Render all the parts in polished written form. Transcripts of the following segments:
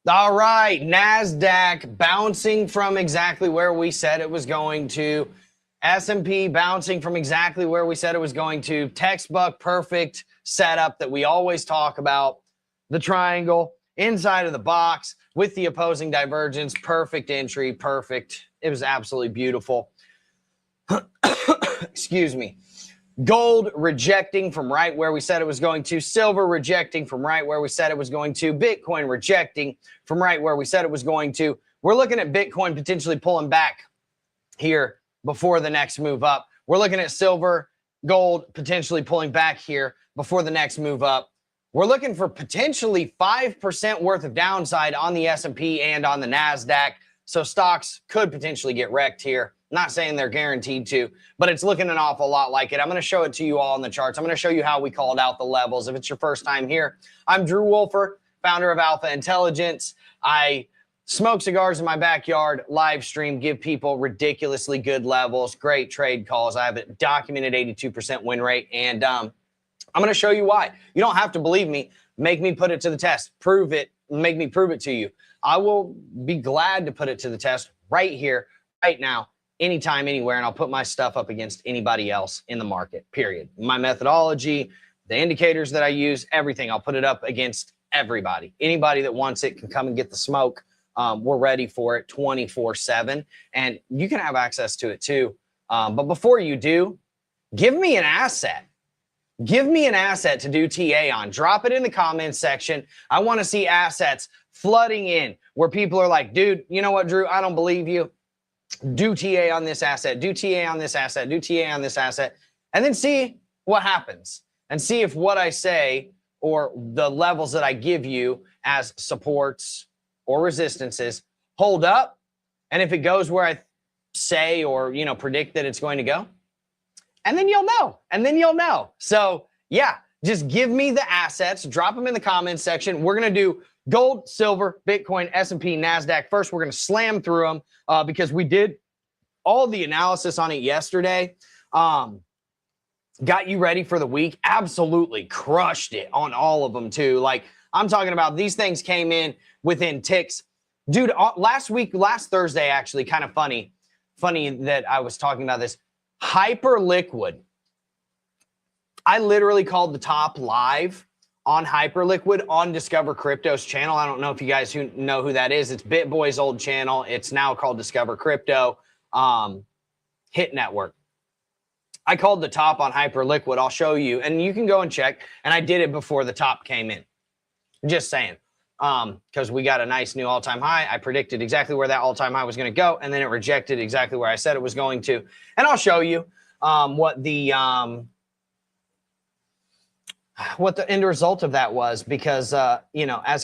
All right, NASDAQ bouncing from exactly where we said it was going to. S&P bouncing from exactly where we said it was going to. Textbook perfect setup that we always talk about. The triangle inside of the box with the opposing divergence. Perfect entry, perfect. It was absolutely beautiful. Excuse me. Gold rejecting from right where we said it was going to. Silver rejecting from right where we said it was going to. Bitcoin rejecting from right where we said it was going to. We're looking at Bitcoin potentially pulling back here before the next move up. We're looking at silver, gold potentially pulling back here before the next move up. We're looking for potentially 5% worth of downside on the S&P and on the NASDAQ. So stocks could potentially get wrecked here. Not saying they're guaranteed to, but it's looking an awful lot like it. I'm going to show it to you all in the charts. I'm going to show you how we called out the levels. If it's your first time here, I'm Drew Wolfer, founder of Alpha Intelligence. I smoke cigars in my backyard, live stream, give people ridiculously good levels, great trade calls. I have a documented 82% win rate, and I'm going to show you why. You don't have to believe me. Make me put it to the test. Prove it. Make me prove it to you. I will be glad to put it to the test right here, right now, anytime, anywhere, and I'll put my stuff up against anybody else in the market, period. My methodology, the indicators that I use, everything, I'll put it up against everybody. Anybody that wants it can come and get the smoke. We're ready for it 24/7, and you can have access to it too. But before you do, give me an asset. Give me an asset to do TA on. Drop it in the comments section. I want to see assets flooding in where people are like, dude, you know what, Drew? I don't believe you. Do TA on this asset. Do TA on this asset. Do TA on this asset. And then see what happens. And see if what I say or the levels that I give you as supports or resistances hold up. And if it goes where I say or, predict that it's going to go, and then you'll know. And then you'll know. So, yeah, just give me the assets. Drop them in the comments section. We're going to do gold, silver, Bitcoin, S&P, NASDAQ. First, we're going to slam through them because we did all the analysis on it yesterday. Got you ready for the week. Absolutely crushed it on all of them, too. Like, I'm talking about these things came in within ticks. Dude, last Thursday, actually, kind of funny that I was talking about this. Hyper liquid. I literally called the top live on Hyperliquid on Discover Crypto's channel. I don't know if you guys know who that is. It's BitBoy's old channel. It's now called Discover Crypto. Hit Network. I called the top on Hyperliquid. I'll show you, and you can go and check. And I did it before the top came in. Just saying. Because we got a nice new all-time high. I predicted exactly where that all-time high was going to go, and then it rejected exactly where I said it was going to. And I'll show you what the end result of that was, because as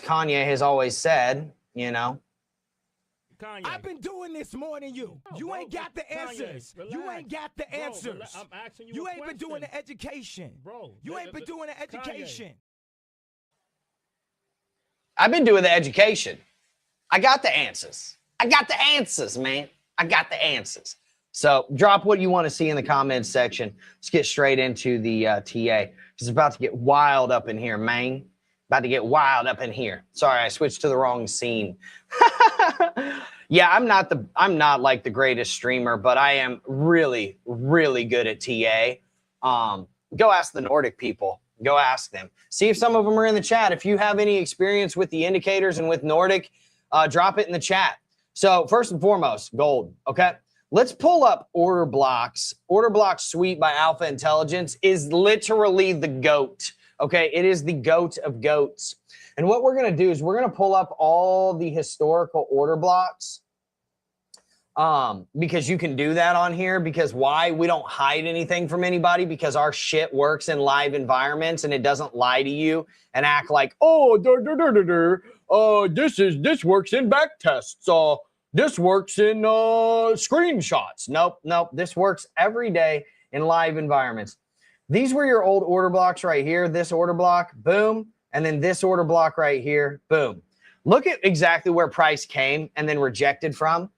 Kanye has always said, Kanye. I've been doing this more than you. You ain't got the answers. You ain't got the answers. I'm asking You ain't a been doing question. the education. Bro, You ain't been doing the education. I've been doing the education. I got the answers. I got the answers, man. I got the answers. So drop what you want to see in the comments section. Let's get straight into the TA. It's about to get wild up in here, man. About to get wild up in here. Sorry, I switched to the wrong scene. Yeah, I'm not like the greatest streamer, but I am really, really good at TA. Go ask the Nordic people. Go ask them. See if some of them are in the chat. If you have any experience with the indicators and with Nordic, drop it in the chat. So first and foremost, gold, okay? Let's pull up order blocks. Order block suite by Alpha Intelligence is literally the GOAT, okay? It is the GOAT of GOATs. And what we're going to do is we're going to pull up all the historical order blocks because you can do that on here. Because why? We don't hide anything from anybody because our shit works in live environments and it doesn't lie to you and act like, this works in back tests. This works in screenshots. Nope. This works every day in live environments. These were your old order blocks right here. This order block, boom. And then this order block right here, boom. Look at exactly where price came and then rejected from.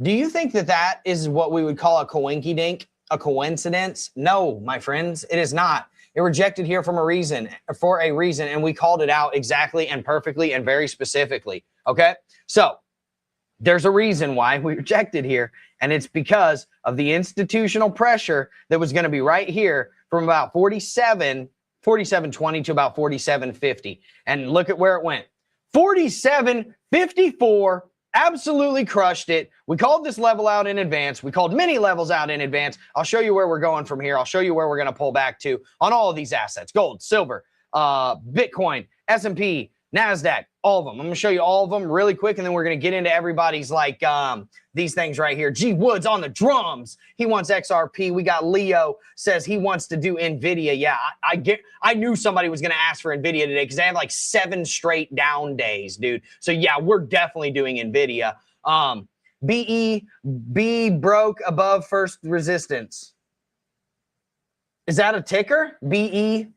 Do you think that that is what we would call a coinky-dink, a coincidence? No, my friends, it is not. It rejected here for a reason, and we called it out exactly and perfectly and very specifically, okay? So there's a reason why we rejected here, and it's because of the institutional pressure that was going to be right here from about 47.20 to about 47.50. And look at where it went. 47.54, absolutely crushed it. We called this level out in advance. We called many levels out in advance. I'll show you where we're going from here. I'll show you where we're going to pull back to on all of these assets: gold, silver, Bitcoin, S&P, NASDAQ, all of them. I'm going to show you all of them really quick, and then we're going to get into everybody's, like, these things right here. G Woods on the drums. He wants XRP. We got Leo says he wants to do NVIDIA. Yeah, I knew somebody was going to ask for NVIDIA today because they have like 7 straight down days, dude. So yeah, we're definitely doing NVIDIA. B broke above first resistance. Is that a ticker? BE?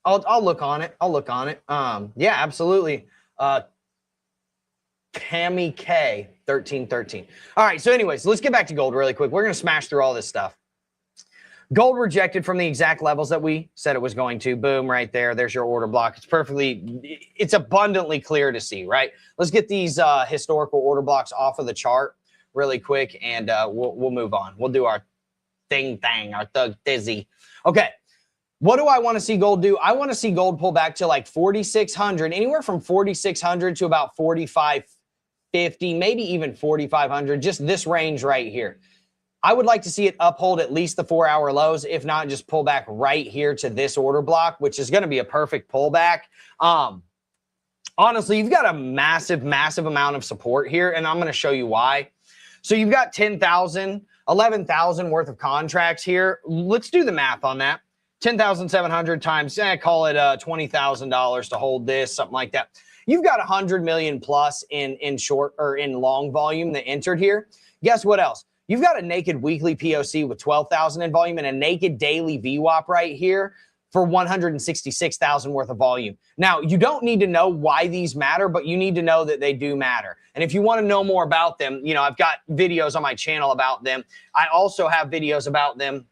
I'll look on it. Yeah, absolutely. Cami K 1313. All right. So anyways, let's get back to gold really quick. We're going to smash through all this stuff. Gold rejected from the exact levels that we said it was going to. Boom, right there. There's your order block. It's abundantly clear to see, right? Let's get these historical order blocks off of the chart really quick, and we'll move on. We'll do our our thug dizzy. Okay. What do I want to see gold do? I want to see gold pull back to like 4,600, anywhere from 4,600 to about 4,550, maybe even 4,500, just this range right here. I would like to see it uphold at least the 4-hour lows. If not, just pull back right here to this order block, which is going to be a perfect pullback. Honestly, you've got a massive, massive amount of support here, and I'm going to show you why. So you've got 10,000, 11,000 worth of contracts here. Let's do the math on that. 10,700 times, call it $20,000 to hold this, something like that. You've got 100 million plus in short or in long volume that entered here. Guess what else? You've got a naked weekly POC with 12,000 in volume and a naked daily VWAP right here for 166,000 worth of volume. Now, you don't need to know why these matter, but you need to know that they do matter. And if you want to know more about them, you know, I've got videos on my channel about them. I also have videos about them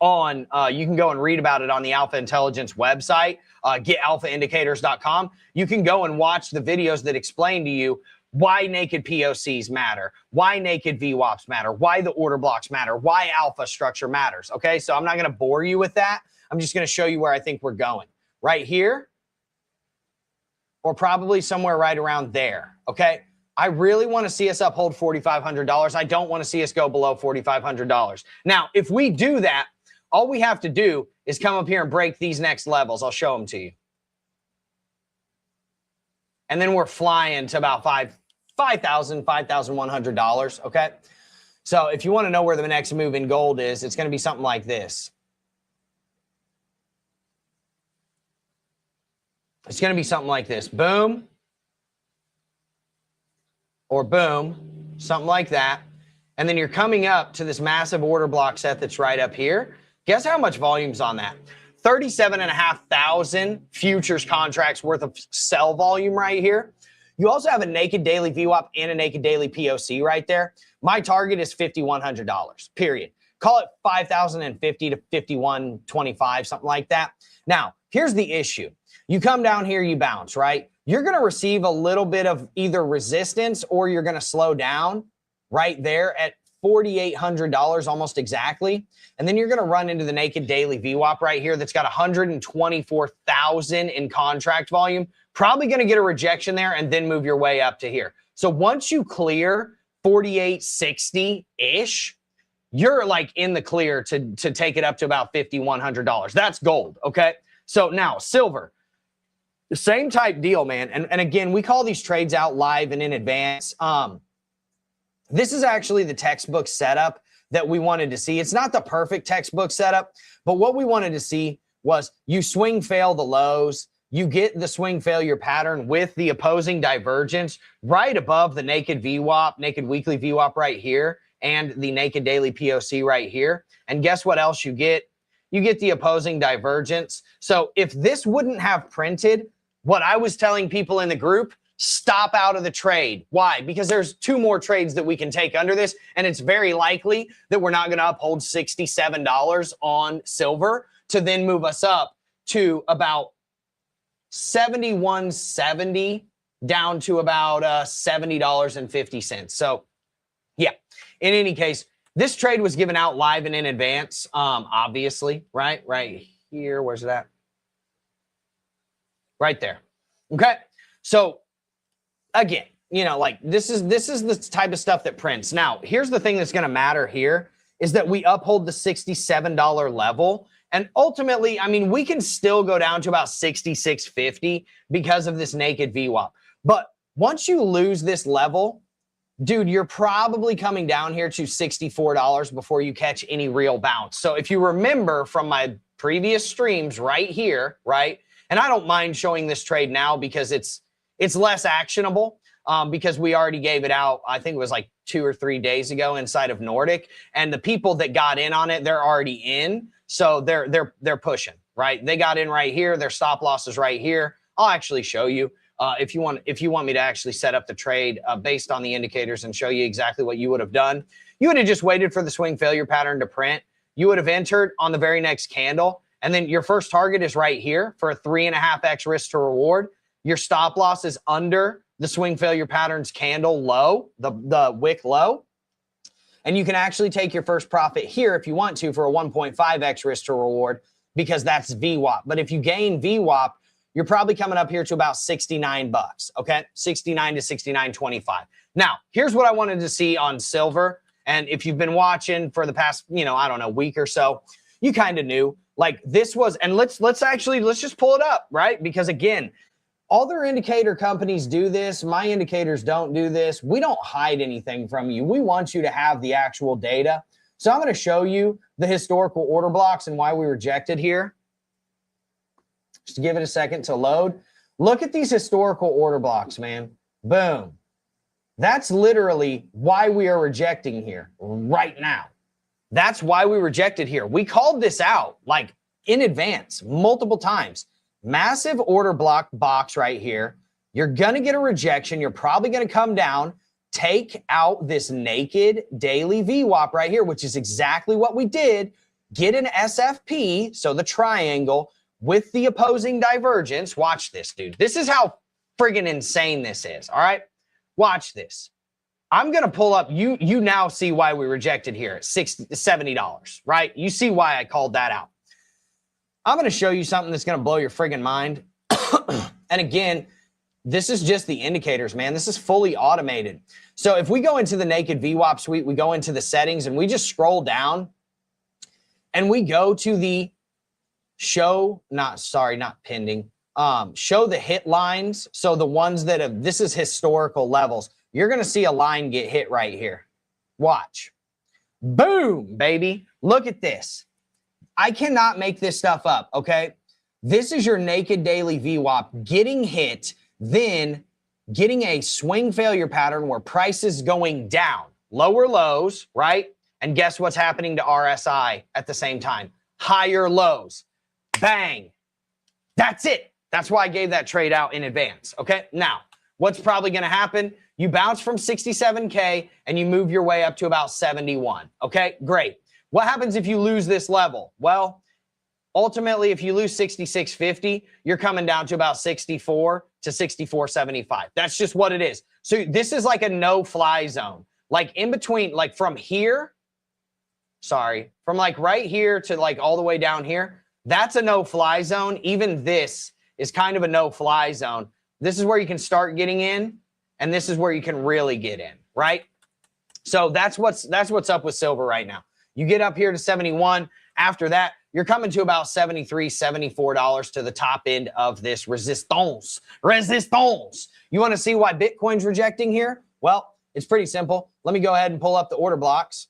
on, you can go and read about it on the Alpha Intelligence website, getalphaindicators.com. You can go and watch the videos that explain to you why naked POCs matter, why naked VWAPs matter, why the order blocks matter, why alpha structure matters. Okay, so I'm not going to bore you with that. I'm just going to show you where I think we're going. Right here, or probably somewhere right around there. Okay, I really want to see us uphold $4,500. I don't want to see us go below $4,500. Now, if we do that, all we have to do is come up here and break these next levels. I'll show them to you. And then we're flying to about $5,100, okay? So if you want to know where the next move in gold is, it's going to be something like this. It's going to be something like this. Boom. Or boom. Something like that. And then you're coming up to this massive order block set that's right up here. Guess how much volume's on that? 37,500 futures contracts worth of sell volume right here. You also have a naked daily VWAP and a naked daily POC right there. My target is $5,100, period. Call it 5,050 to 5,125, something like that. Now, here's the issue. You come down here, you bounce, right? You're going to receive a little bit of either resistance or you're going to slow down right there at $4,800 almost exactly. And then you're going to run into the naked daily VWAP right here that's got 124,000 in contract volume. Probably going to get a rejection there and then move your way up to here. So once you clear 4,860-ish, you're like in the clear to take it up to about $5,100. That's gold, okay? So now silver, the same type deal, man. And again, we call these trades out live and in advance. This is actually the textbook setup that we wanted to see. It's not the perfect textbook setup, but what we wanted to see was you swing fail the lows, you get the swing failure pattern with the opposing divergence right above the naked VWAP, naked weekly VWAP right here, and the naked daily POC right here. And guess what else you get? You get the opposing divergence. So if this wouldn't have printed, what I was telling people in the group, stop out of the trade. Why? Because there's 2 more trades that we can take under this, and it's very likely that we're not going to uphold $67 on silver to then move us up to about 71.70 down to about $70.50. So yeah, in any case, this trade was given out live and in advance, obviously, right here. Where's it at? Right there. Okay. So again, you know, like this is the type of stuff that prints. Now, here's the thing that's going to matter here is that we uphold the $67 level. And ultimately, I mean, we can still go down to about 66.50 because of this naked VWAP. But once you lose this level, dude, you're probably coming down here to $64 before you catch any real bounce. So if you remember from my previous streams right here, right? And I don't mind showing this trade now because it's less actionable because we already gave it out. I think it was like 2 or 3 days ago inside of Nordic, and the people that got in on it, they're already in. So they're pushing, right? They got in right here. Their stop loss is right here. I'll actually show you. If you want me to actually set up the trade based on the indicators and show you exactly what you would have done, you would have just waited for the swing failure pattern to print. You would have entered on the very next candle, and then your first target is right here for a 3.5x risk to reward. Your stop loss is under the swing failure pattern's candle low, the wick low, and you can actually take your first profit here if you want to for a 1.5x risk to reward because that's VWAP. But if you gain VWAP, you're probably coming up here to about 69 bucks, okay? 69 to 69.25. Now, here's what I wanted to see on silver. And if you've been watching for the past, you know, I don't know, week or so, you kind of knew like this was, and let's just pull it up, right? Because again, other indicator companies do this. My indicators don't do this. We don't hide anything from you. We want you to have the actual data. So I'm going to show you the historical order blocks and why we rejected here. Just give it a second to load. Look at these historical order blocks, man. Boom. That's literally why we are rejecting here right now. That's why we rejected here. We called this out like in advance multiple times. Massive order block box right here. You're going to get a rejection. You're probably going to come down, take out this naked daily VWAP right here, which is exactly what we did. Get an SFP, so the triangle, with the opposing divergence. Watch this, dude. This is how friggin' insane this is, all right? Watch this. I'm going to pull up. You now see why we rejected here at $70, right? You see why I called that out. I'm going to show you something that's going to blow your friggin' mind. And again, this is just the indicators, man. This is fully automated. So if we go into the naked VWAP suite, we go into the settings and we just scroll down and we go to the show the hit lines. So the ones that have, this is historical levels. You're going to see a line get hit right here. Watch. Boom, baby. Look at this. I cannot make this stuff up, okay? This is your naked daily VWAP getting hit, then getting a swing failure pattern where price is going down, lower lows, right? And guess what's happening to RSI at the same time? Higher lows. Bang. That's it. That's why I gave that trade out in advance, okay? Now, what's probably going to happen? You bounce from 67K and you move your way up to about 71, okay? Great. What happens if you lose this level? Well, ultimately, if you lose 66.50, you're coming down to about 64 to 64.75. That's just what it is. So this is like a no-fly zone. Like in between, like from here, from like right here to like all the way down here, that's a no-fly zone. Even this is kind of a no-fly zone. This is where you can start getting in, and this is where you can really get in, right? So that's what's up with silver right now. You get up here to 71. After that, you're coming to about $73, $74 to the top end of this resistance. You want to see why Bitcoin's rejecting here? Well, it's pretty simple. Let me go ahead and pull up the order blocks,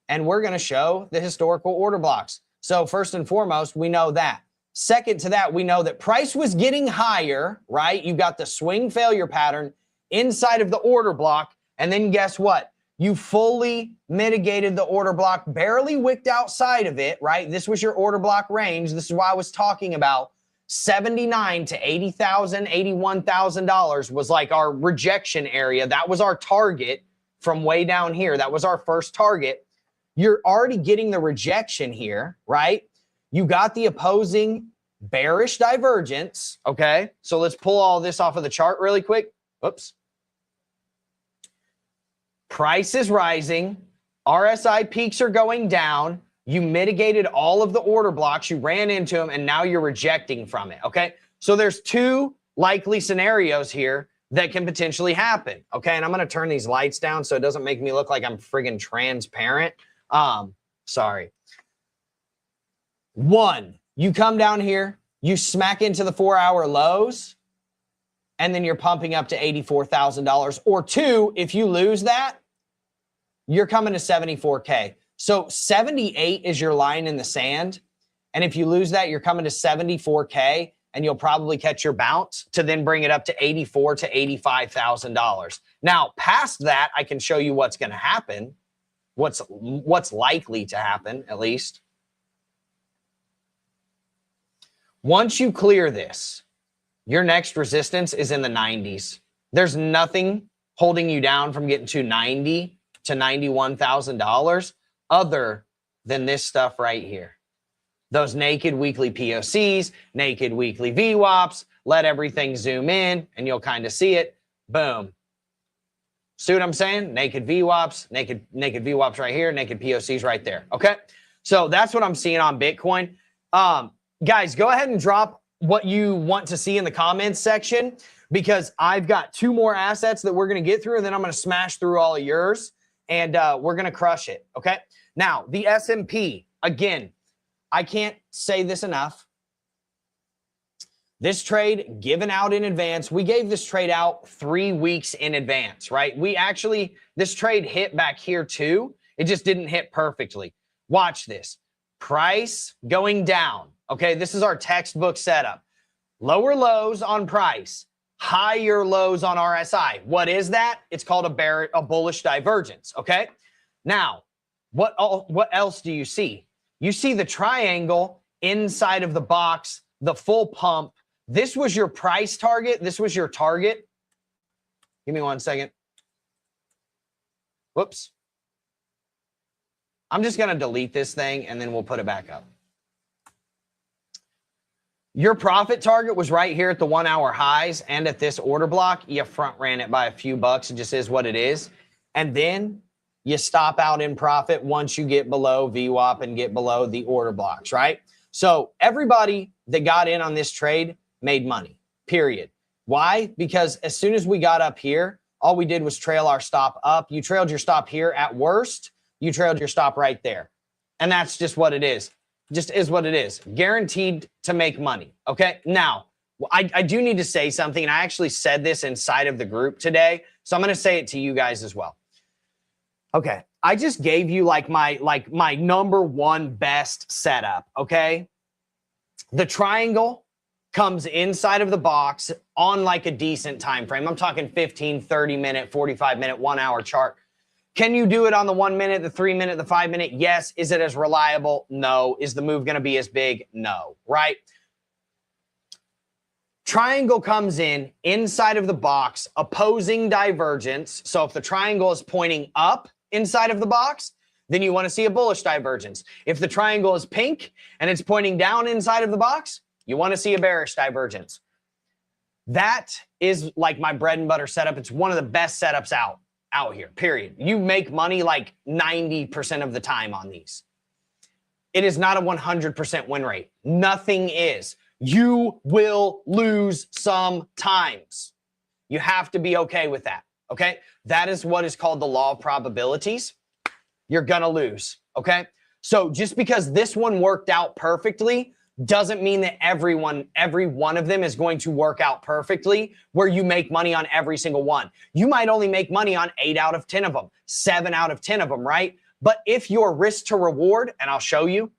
and we're going to show the historical order blocks. So first and foremost, we know that. Second to that, we know that price was getting higher, right? You got the swing failure pattern inside of the order block, and then guess what? You fully mitigated the order block, barely wicked outside of it, right? This was your order block range. This is why I was talking about $79,000 to $80,000, $81,000 was like our rejection area. That was our target from way down here. That was our first target. You're already getting the rejection here, right? You got the opposing bearish divergence, okay? So let's pull all this off of the chart really quick. Oops. Price is rising. RSI peaks are going down. You mitigated all of the order blocks. You ran into them, and now you're rejecting from it, okay? So there's two likely scenarios here that can potentially happen, okay? And I'm going to turn these lights down so it doesn't make me look like I'm friggin' transparent. Sorry. One, you come down here, you smack into the 4-hour lows, and then you're pumping up to $84,000. Or two, if you lose that, you're coming to 74K. So 78 is your line in the sand. And if you lose that, you're coming to 74K, and you'll probably catch your bounce to then bring it up to $84,000 to $85,000. Now, past that, I can show you what's going to happen, what's likely to happen, at least. Once you clear this, your next resistance is in the 90s. There's nothing holding you down from getting to $90,000 to $91,000 other than this stuff right here. Those naked weekly POCs, naked weekly VWAPs, let everything zoom in and you'll kind of see it. Boom. See what I'm saying? Naked VWAPs, naked VWAPs right here, naked POCs right there. Okay. So that's what I'm seeing on Bitcoin. Guys, go ahead and drop what you want to see in the comments section, because I've got two more assets that we're going to get through, and then I'm going to smash through all of yours, and we're going to crush it. Okay. Now, the S&P, again, I can't say this enough. This trade given out in advance. We gave this trade out 3 weeks in advance, right? This trade hit back here too. It just didn't hit perfectly. Watch this. Price going down. Okay, this is our textbook setup. Lower lows on price, higher lows on RSI. What is that? It's called a bullish divergence, okay? Now, what else do you see? You see the triangle inside of the box, the full pump. This was your price target. This was your target. Give me 1 second. Whoops. I'm just going to delete this thing and then we'll put it back up. Your profit target was right here at the 1-hour highs and at this order block. You front ran it by a few bucks. It just is what it is. And then you stop out in profit once you get below VWAP and get below the order blocks, right? So everybody that got in on this trade made money, period. Why? Because as soon as we got up here, all we did was trail our stop up. You trailed your stop here at worst. You trailed your stop right there. And that's just what it is. Just is what it is. Guaranteed to make money. Okay. Now, I do need to say something, and I actually said this inside of the group today, so I'm going to say it to you guys as well. Okay. I just gave you my number one best setup. Okay. The triangle comes inside of the box on like a decent time frame. I'm talking 15, 30 minute, 45 minute, 1 hour chart. Can you do it on the 1 minute, the 3 minute, the 5 minute? Yes. Is it as reliable? No. Is the move going to be as big? No. Right? Triangle comes in inside of the box, opposing divergence. So if the triangle is pointing up inside of the box, then you want to see a bullish divergence. If the triangle is pink and it's pointing down inside of the box, you want to see a bearish divergence. That is like my bread and butter setup. It's one of the best setups out here, period. You make money like 90% of the time on these. It is not a 100% win rate. Nothing is. You will lose sometimes. You have to be okay with that, okay? That is what is called the law of probabilities. You're gonna lose, okay? So just because this one worked out perfectly doesn't mean that every one of them is going to work out perfectly where you make money on every single one. You might only make money on 8 out of 10 of them, 7 out of 10 of them, right? But if your risk to reward, and I'll show you,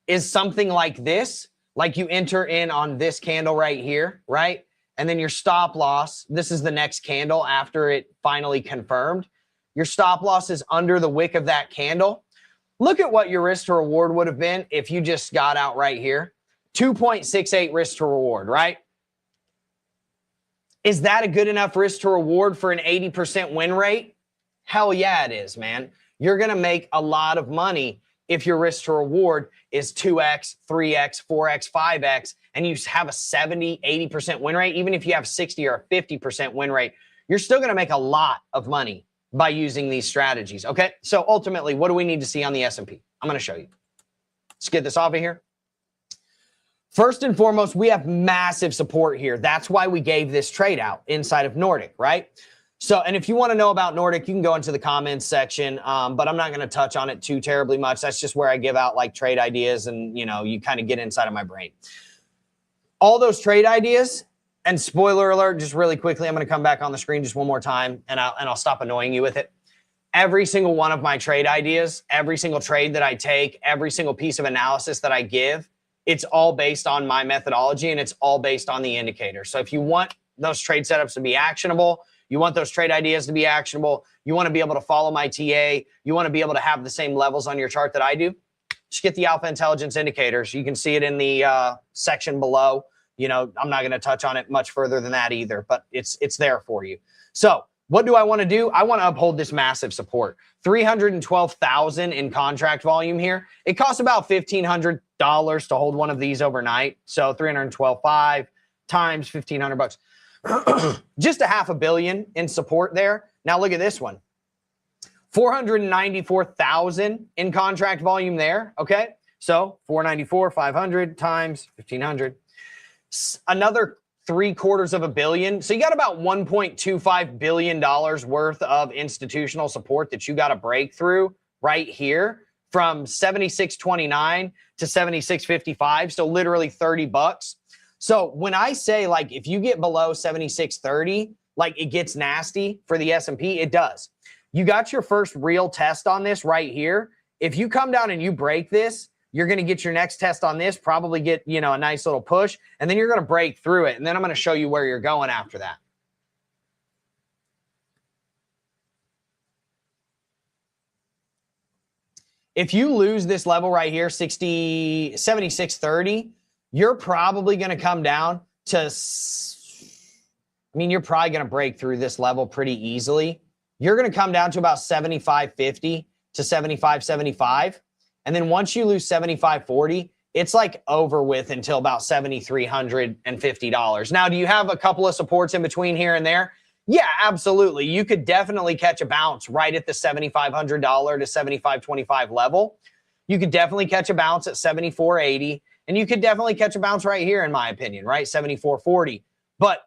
is something like this, like you enter in on this candle right here, right? And then your stop loss, this is the next candle after it finally confirmed. Your stop loss is under the wick of that candle. Look at what your risk to reward would have been if you just got out right here. 2.68 risk to reward, right? Is that a good enough risk to reward for an 80% win rate? Hell yeah, it is, man. You're going to make a lot of money if your risk to reward is 2x, 3x, 4x, 5x, and you have a 70, 80% win rate, even if you have 60 or a 50% win rate, you're still going to make a lot of money by using these strategies, okay? So ultimately, what do we need to see on the S&P? I'm going to show you. Let's get this off of here. First and foremost, we have massive support here. That's why we gave this trade out inside of Nordic, right? So, and if you want to know about Nordic, you can go into the comments section, but I'm not going to touch on it too terribly much. That's just where I give out like trade ideas and, you know, you kind of get inside of my brain. All those trade ideas, and spoiler alert, just really quickly, I'm going to come back on the screen just one more time and I'll stop annoying you with it. Every single one of my trade ideas, every single trade that I take, every single piece of analysis that I give, it's all based on my methodology and it's all based on the indicator. So if you want those trade setups to be actionable, you want those trade ideas to be actionable, you want to be able to follow my TA, you want to be able to have the same levels on your chart that I do, just get the Alpha Intelligence indicators. You can see it in the section below. You know, I'm not going to touch on it much further than that either, but it's there for you. So what do I want to do? I want to uphold this massive support. 312,000 in contract volume here. It costs about $1,500 to hold one of these overnight. So 312.5 times 1,500 bucks. Just a $500 million in support there. Now look at this one. 494,000 in contract volume there. Okay. So 494, 500 times 1,500. Another $750 million. So you got about $1.25 billion worth of institutional support that you got to break through right here from 76.29 to 76.55. So literally 30 bucks. So when I say like, if you get below 76.30, like it gets nasty for the S&P, it does. You got your first real test on this right here. If you come down and you break this, you're going to get your next test on this, probably get, you know, a nice little push, and then you're going to break through it. And then I'm going to show you where you're going after that. If you lose this level right here, 76.30, you're probably going to come down to, I mean, you're probably going to break through this level pretty easily. You're going to come down to about 75.50 to 75.75. And then once you lose 75.40, it's like over with until about $7,350. Now, do you have a couple of supports in between here and there? Yeah, absolutely. You could definitely catch a bounce right at the $7,500 to $7,525 level. You could definitely catch a bounce at 74.80, and you could definitely catch a bounce right here, in my opinion, right? 74.40. But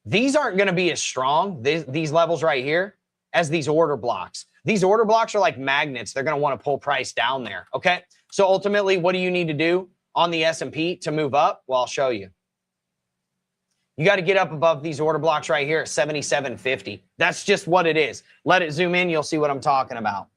these aren't going to be as strong, these levels right here, as these order blocks. These order blocks are like magnets. They're going to want to pull price down there, okay? So ultimately, what do you need to do on the S&P to move up? Well, I'll show you. You got to get up above these order blocks right here at 77.50. That's just what it is. Let it zoom in. You'll see what I'm talking about.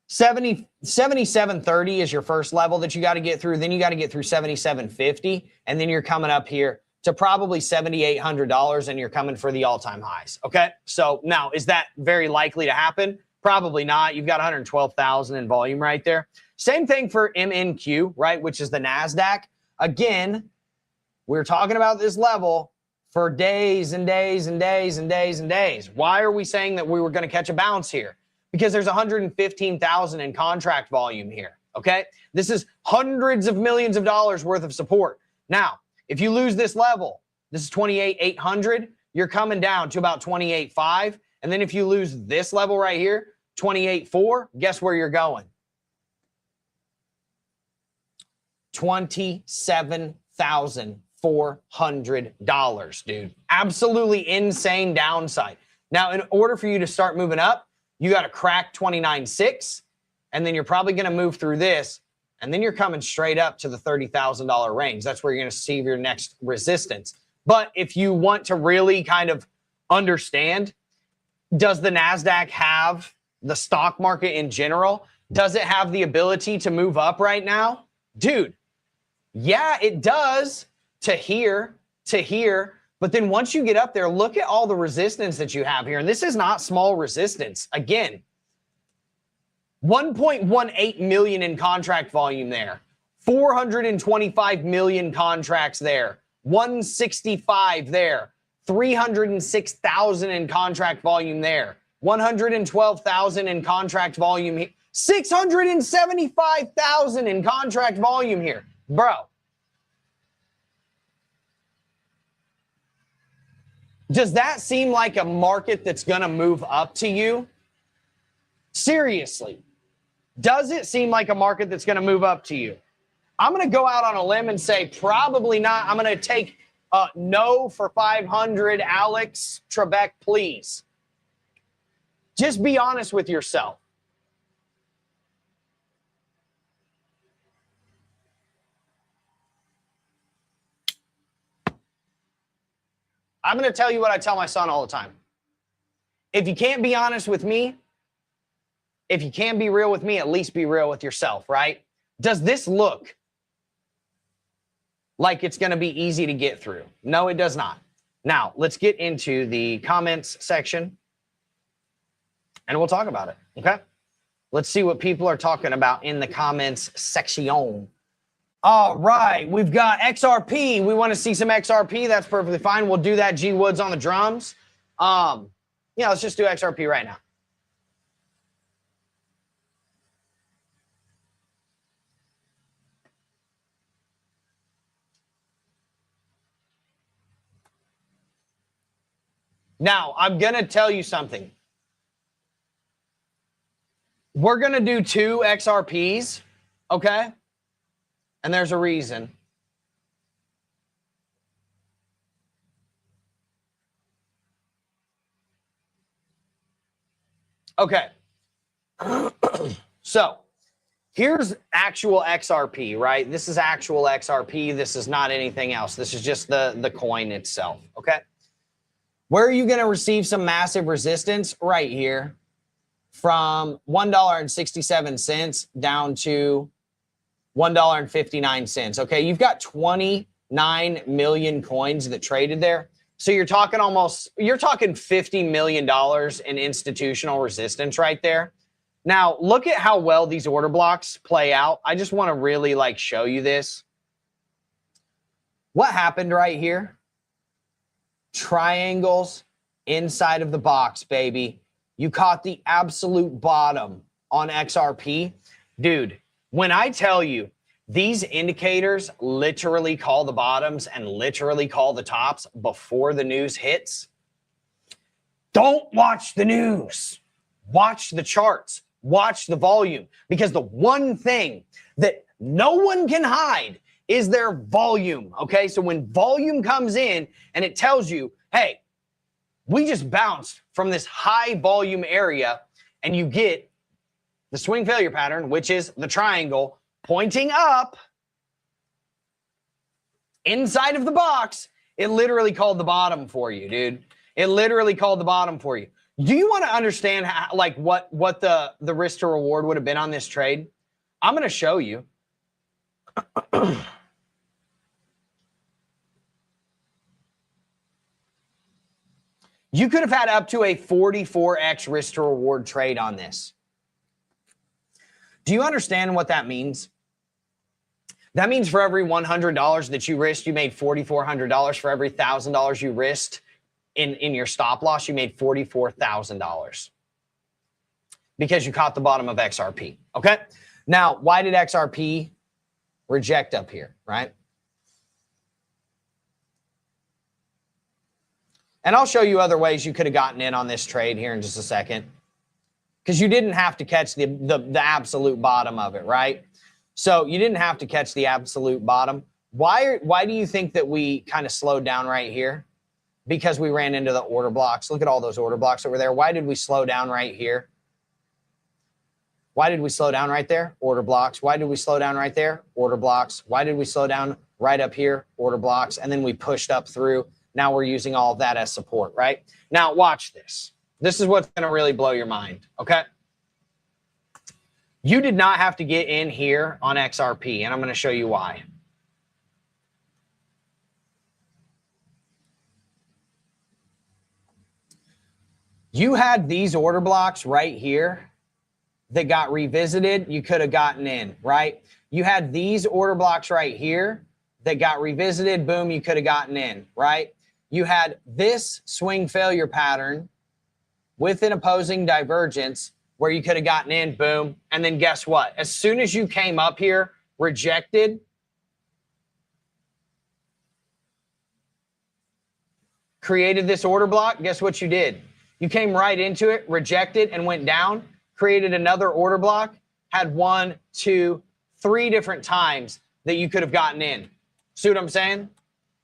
77.30 is your first level that you got to get through. Then you got to get through 77.50, and then you're coming up here to probably $7,800, and you're coming for the all-time highs, okay? So now, is that very likely to happen? Probably not. You've got 112,000 in volume right there. Same thing for MNQ, right, which is the NASDAQ. Again, we're talking about this level for days and days and days and days and days. Why are we saying that we were going to catch a bounce here? Because there's 115,000 in contract volume here, okay? This is hundreds of millions of dollars worth of support. Now, if you lose this level, this is 28,800, you're coming down to about 28.5. And then if you lose this level right here, 28.4, guess where you're going? $27,400, dude. Absolutely insane downside. Now, in order for you to start moving up, you got to crack 29.6, and then you're probably going to move through this. And then you're coming straight up to the $30,000 range. That's where you're going to see your next resistance. But if you want to really kind of understand, does the NASDAQ have the stock market in general? Does it have the ability to move up right now? Dude, yeah, it does to here. But then once you get up there, look at all the resistance that you have here. And this is not small resistance. Again, 1.18 million in contract volume there. 425 million contracts there. 165 there. 306,000 in contract volume there. 112,000 in contract volume 675,000 in contract volume here. Bro. Does that seem like a market that's going to move up to you? Seriously. Does it seem like a market that's going to move up to you? I'm going to go out on a limb and say probably not. I'm going to take no for 500. Alex Trebek, please. Just be honest with yourself. I'm going to tell you what I tell my son all the time. If you can't be honest with me, if you can't be real with me, at least be real with yourself, right? Does this look like it's going to be easy to get through? No, it does not. Now, let's get into the comments section and we'll talk about it, okay? Let's see what people are talking about in the comments section. All right, we've got XRP. We want to see some XRP. That's perfectly fine. We'll do that. G Woods on the drums. Yeah, let's just do XRP right now. Now, I'm going to tell you something. We're going to do 2 XRPs, okay? And there's a reason. Okay. So, here's actual XRP, right? This is actual XRP. This is not anything else. This is just the coin itself, okay? Where are you going to receive some massive resistance? Right here. From $1.67 down to $1.59. Okay, you've got 29 million coins that traded there. So you're talking $50 million in institutional resistance right there. Now, look at how well these order blocks play out. I just want to really show you this. What happened right here? Triangles inside of the box, baby. You caught the absolute bottom on XRP. Dude, when I tell you these indicators literally call the bottoms and literally call the tops before the news hits, don't watch the news. Watch the charts. Watch the volume. Because the one thing that no one can hide is their volume, okay? So when volume comes in and it tells you, hey, we just bounced from this high volume area, and you get the swing failure pattern, which is the triangle pointing up inside of the box. It literally called the bottom for you, dude. It literally called the bottom for you. Do you want to understand how, what the risk to reward would have been on this trade? I'm going to show you. You could have had up to a 44x risk to reward trade on this. Do you understand what that means? That means for every $100 that you risked, you made $4,400. For every $1,000 you risked in your stop loss, you made $44,000 because you caught the bottom of XRP. Okay. Now, why did XRP reject up here, right? And I'll show you other ways you could have gotten in on this trade here in just a second, because you didn't have to catch the absolute bottom of it, right? So you didn't have to catch the absolute bottom. Why do you think that we kind of slowed down right here? Because we ran into the order blocks. Look at all those order blocks over there. Why did we slow down right here? Why did we slow down right there? Order blocks. Why did we slow down right there? Order blocks. Why did we slow down right up here? Order blocks. And then we pushed up through. Now we're using all of that as support, right? Now watch this. This is what's going to really blow your mind, okay? You did not have to get in here on XRP, and I'm going to show you why. You had these order blocks right here that got revisited. You could have gotten in, right? You had these order blocks right here that got revisited. Boom, you could have gotten in, right? You had this swing failure pattern with an opposing divergence where you could have gotten in, boom. And then guess what? As soon as you came up here, rejected, created this order block, guess what you did? You came right into it, rejected, and went down, created another order block, had 1, 2, 3 different times that you could have gotten in. See what I'm saying?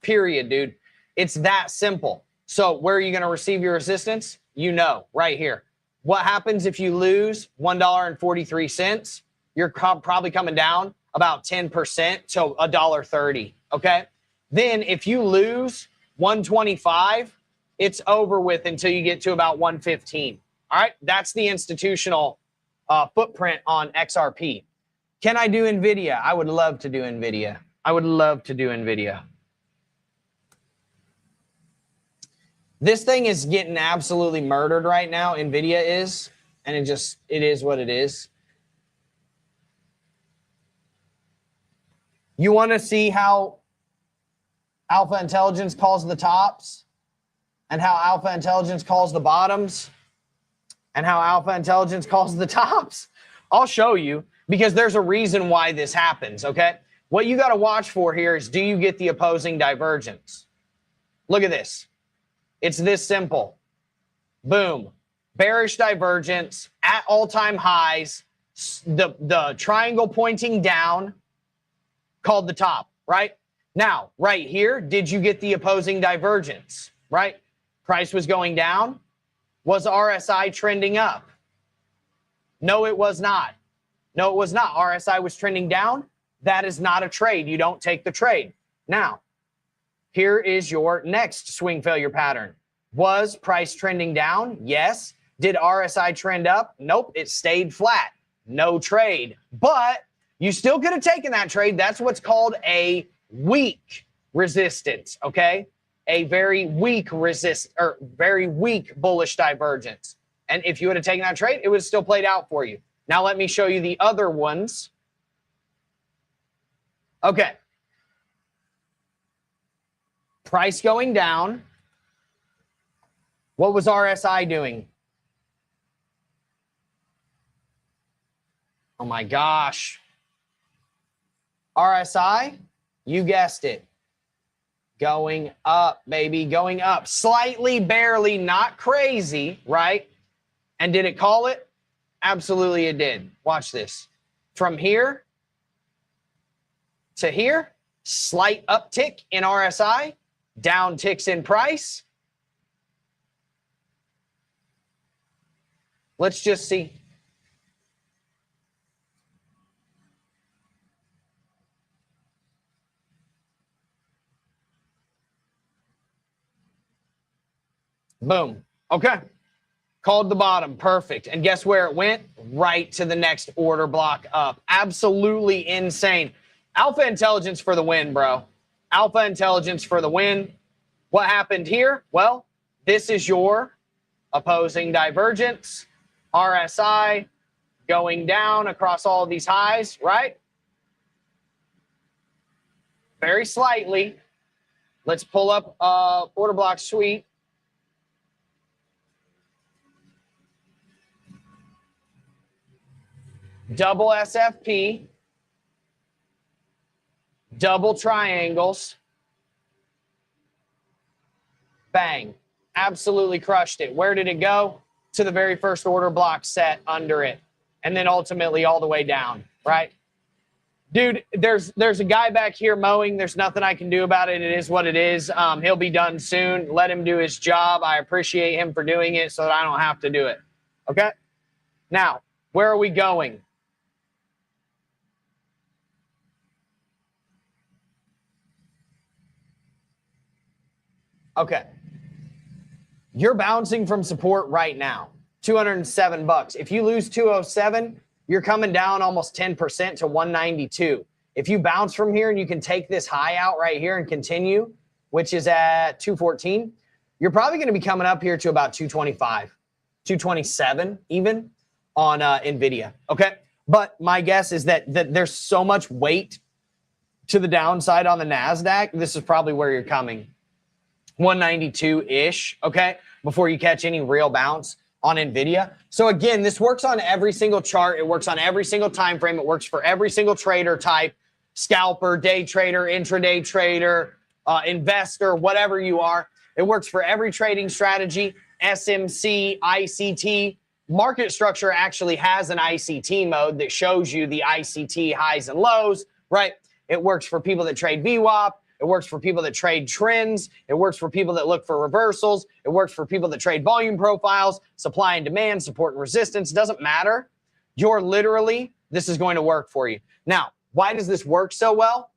Period, dude. It's that simple. So where are you going to receive your resistance? You know, right here. What happens if you lose $1.43? You're probably coming down about 10% to $1.30, okay? Then if you lose 125, it's over with until you get to about 115. All right, that's the institutional footprint on XRP. Can I do NVIDIA? I would love to do NVIDIA. I would love to do NVIDIA. This thing is getting absolutely murdered right now. NVIDIA is, and it is what it is. You want to see how Alpha Intelligence calls the tops and how Alpha Intelligence calls the bottoms and how Alpha Intelligence calls the tops? I'll show you, because there's a reason why this happens, okay? What you got to watch for here is, do you get the opposing divergence? Look at this. It's this simple. Boom. Bearish divergence at all-time highs. The triangle pointing down called the top, right? Now, right here, did you get the opposing divergence, right? Price was going down. Was RSI trending up? No, it was not. No, it was not. RSI was trending down. That is not a trade. You don't take the trade. Now, here is your next swing failure pattern. Was price trending down? Yes. Did RSI trend up? Nope. It stayed flat. No trade. But you still could have taken that trade. That's what's called a weak resistance, okay? A very weak very weak bullish divergence. And if you would have taken that trade, it would have still played out for you. Now let me show you the other ones. Okay. Price going down. What was RSI doing? Oh my gosh. RSI, you guessed it. Going up, baby, going up. Slightly, barely, not crazy, right? And did it call it? Absolutely it did. Watch this. From here to here, slight uptick in RSI, down ticks in price. Let's just see. Boom. Okay. Called the bottom. Perfect. And guess where it went? Right to the next order block up. Absolutely insane. Alpha Intelligence for the win, bro. Alpha Intelligence for the win. What happened here? Well, this is your opposing divergence. RSI going down across all of these highs, right? Very slightly. Let's pull up order block suite. Double SFP. Double triangles. Bang. Absolutely crushed it. Where did it go? To the very first order block set under it. And then ultimately all the way down, right? Dude, there's a guy back here mowing. There's nothing I can do about it. It is what it is. He'll be done soon. Let him do his job. I appreciate him for doing it so that I don't have to do it. Okay? Now, where are we going? Okay. You're bouncing from support right now. 207 bucks. If you lose 207, you're coming down almost 10% to 192. If you bounce from here and you can take this high out right here and continue, which is at 214, you're probably going to be coming up here to about 225, 227 even on NVIDIA. Okay. But my guess is that there's so much weight to the downside on the NASDAQ. This is probably where you're coming. 192-ish, okay, before you catch any real bounce. on NVIDIA. So again, this works on every single chart. It works on every single time frame. It works for every single trader type, scalper, day trader, intraday trader, investor, whatever you are. It works for every trading strategy, SMC, ICT. Market structure actually has an ICT mode that shows you the ICT highs and lows, right? It works for people that trade VWAP. It works for people that trade trends. It works for people that look for reversals. It works for people that trade volume profiles, supply and demand, support and resistance. Doesn't matter. This is going to work for you. Now, why does this work so well?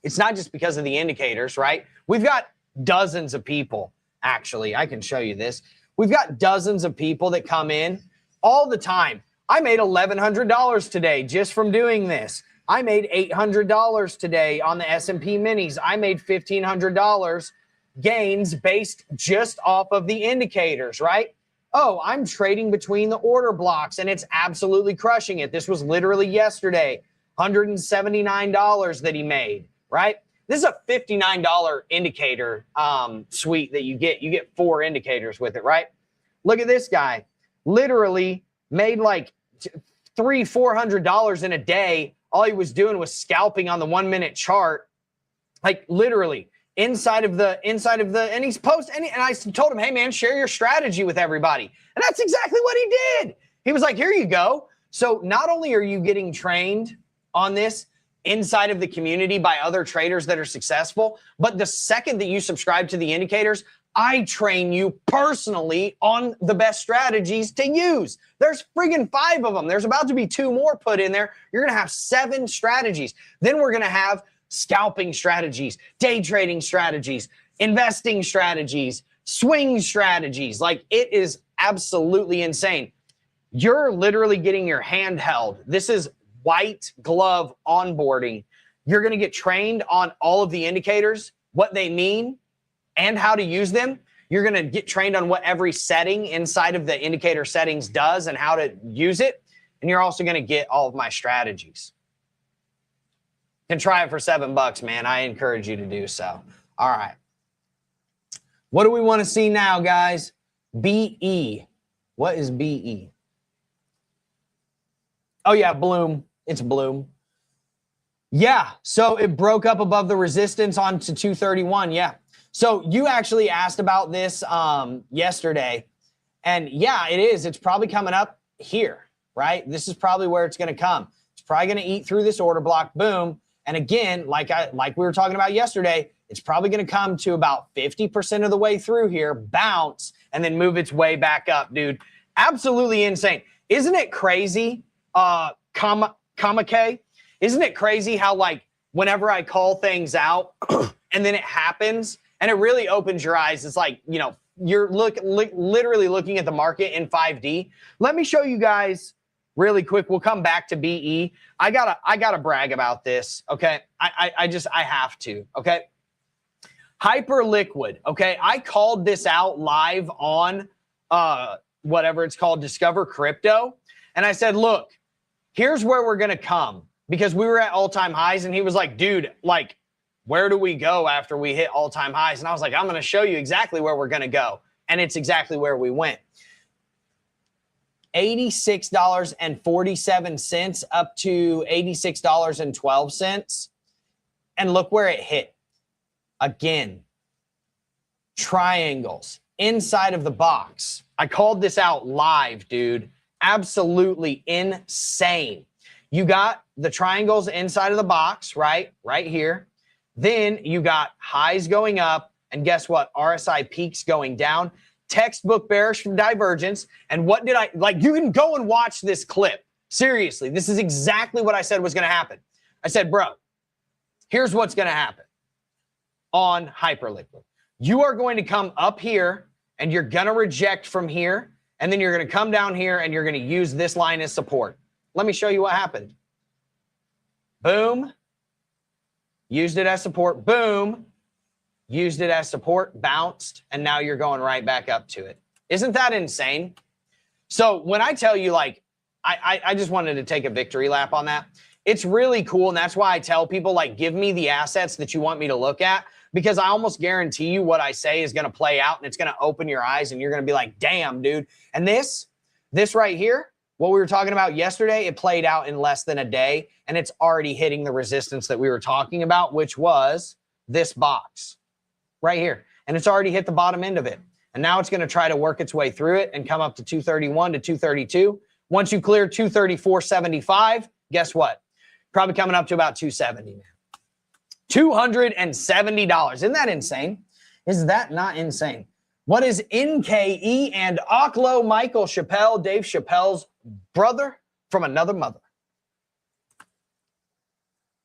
It's not just because of the indicators, right? We've got dozens of people, actually. I can show you this. We've got dozens of people that come in all the time. I made $1,100 today just from doing this. I made $800 today on the S&P minis. I made $1,500 gains based just off of the indicators, right? Oh, I'm trading between the order blocks and it's absolutely crushing it. This was literally yesterday, $179 that he made, right? This is a $59 indicator suite that you get. You get 4 indicators with it, right? Look at this guy. Literally made like $300-400 in a day. All he was doing was scalping on the 1-minute chart, like literally inside of the, and he's and I told him, hey man, share your strategy with everybody. And that's exactly what he did. He was like, here you go. So not only are you getting trained on this inside of the community by other traders that are successful, but the second that you subscribe to the indicators, I train you personally on the best strategies to use. There's friggin' 5 of them. There's about to be 2 more put in there. You're going to have 7 strategies. Then we're going to have scalping strategies, day trading strategies, investing strategies, swing strategies. Like, it is absolutely insane. You're literally getting your hand held. This is white glove onboarding. You're going to get trained on all of the indicators, what they mean, and how to use them. You're going to get trained on what every setting inside of the indicator settings does and how to use it. And you're also going to get all of my strategies. You can try it for $7, man. I encourage you to do so. All right. What do we want to see now, guys? BE. What is BE? Oh, yeah, Bloom. It's Bloom. Yeah, so it broke up above the resistance onto 231. Yeah. So you actually asked about this yesterday. And yeah, it is. It's probably coming up here, right? This is probably where it's going to come. It's probably going to eat through this order block. Boom. And again, like we were talking about yesterday, it's probably going to come to about 50% of the way through here, bounce, and then move its way back up, dude. Absolutely insane. Isn't it crazy? Kamake, isn't it crazy how, like, whenever I call things out and then it happens and it really opens your eyes? It's like, you know, you're literally looking at the market in 5D. Let me show you guys really quick. We'll come back to BE. I gotta brag about this. Okay. I have to. Okay. Hyper liquid. Okay. I called this out live on whatever it's called, Discover Crypto. And I said, look, here's where we're going to come, because we were at all-time highs. And he was like, dude, like, where do we go after we hit all-time highs? And I was like, I'm going to show you exactly where we're going to go. And it's exactly where we went. $86.47 up to $86.12. And look where it hit. Again, triangles inside of the box. I called this out live, dude. Absolutely insane. You got the triangles inside of the box, right? Right here. Then you got highs going up, and guess what? RSI peaks going down. Textbook bearish from divergence. And what did you can go and watch this clip. Seriously, this is exactly what I said was going to happen. I said, bro, here's what's going to happen on Hyperliquid. You are going to come up here and you're going to reject from here. And then you're going to come down here and you're going to use this line as support. Let me show you what happened. Boom. Used it as support. Boom. Used it as support. Bounced. And now you're going right back up to it. Isn't that insane? So when I tell you, like, I just wanted to take a victory lap on that. It's really cool. And that's why I tell people, like, give me the assets that you want me to look at, because I almost guarantee you what I say is going to play out and it's going to open your eyes and you're going to be like, damn, dude. And this right here, what we were talking about yesterday, it played out in less than a day and it's already hitting the resistance that we were talking about, which was this box right here. And it's already hit the bottom end of it. And now it's going to try to work its way through it and come up to 231 to 232. Once you clear 234.75, guess what? Probably coming up to about 270 now. $270. Isn't that insane? Is that not insane? What is NKE and Oklo Michael Chappelle, Dave Chappelle's brother from another mother?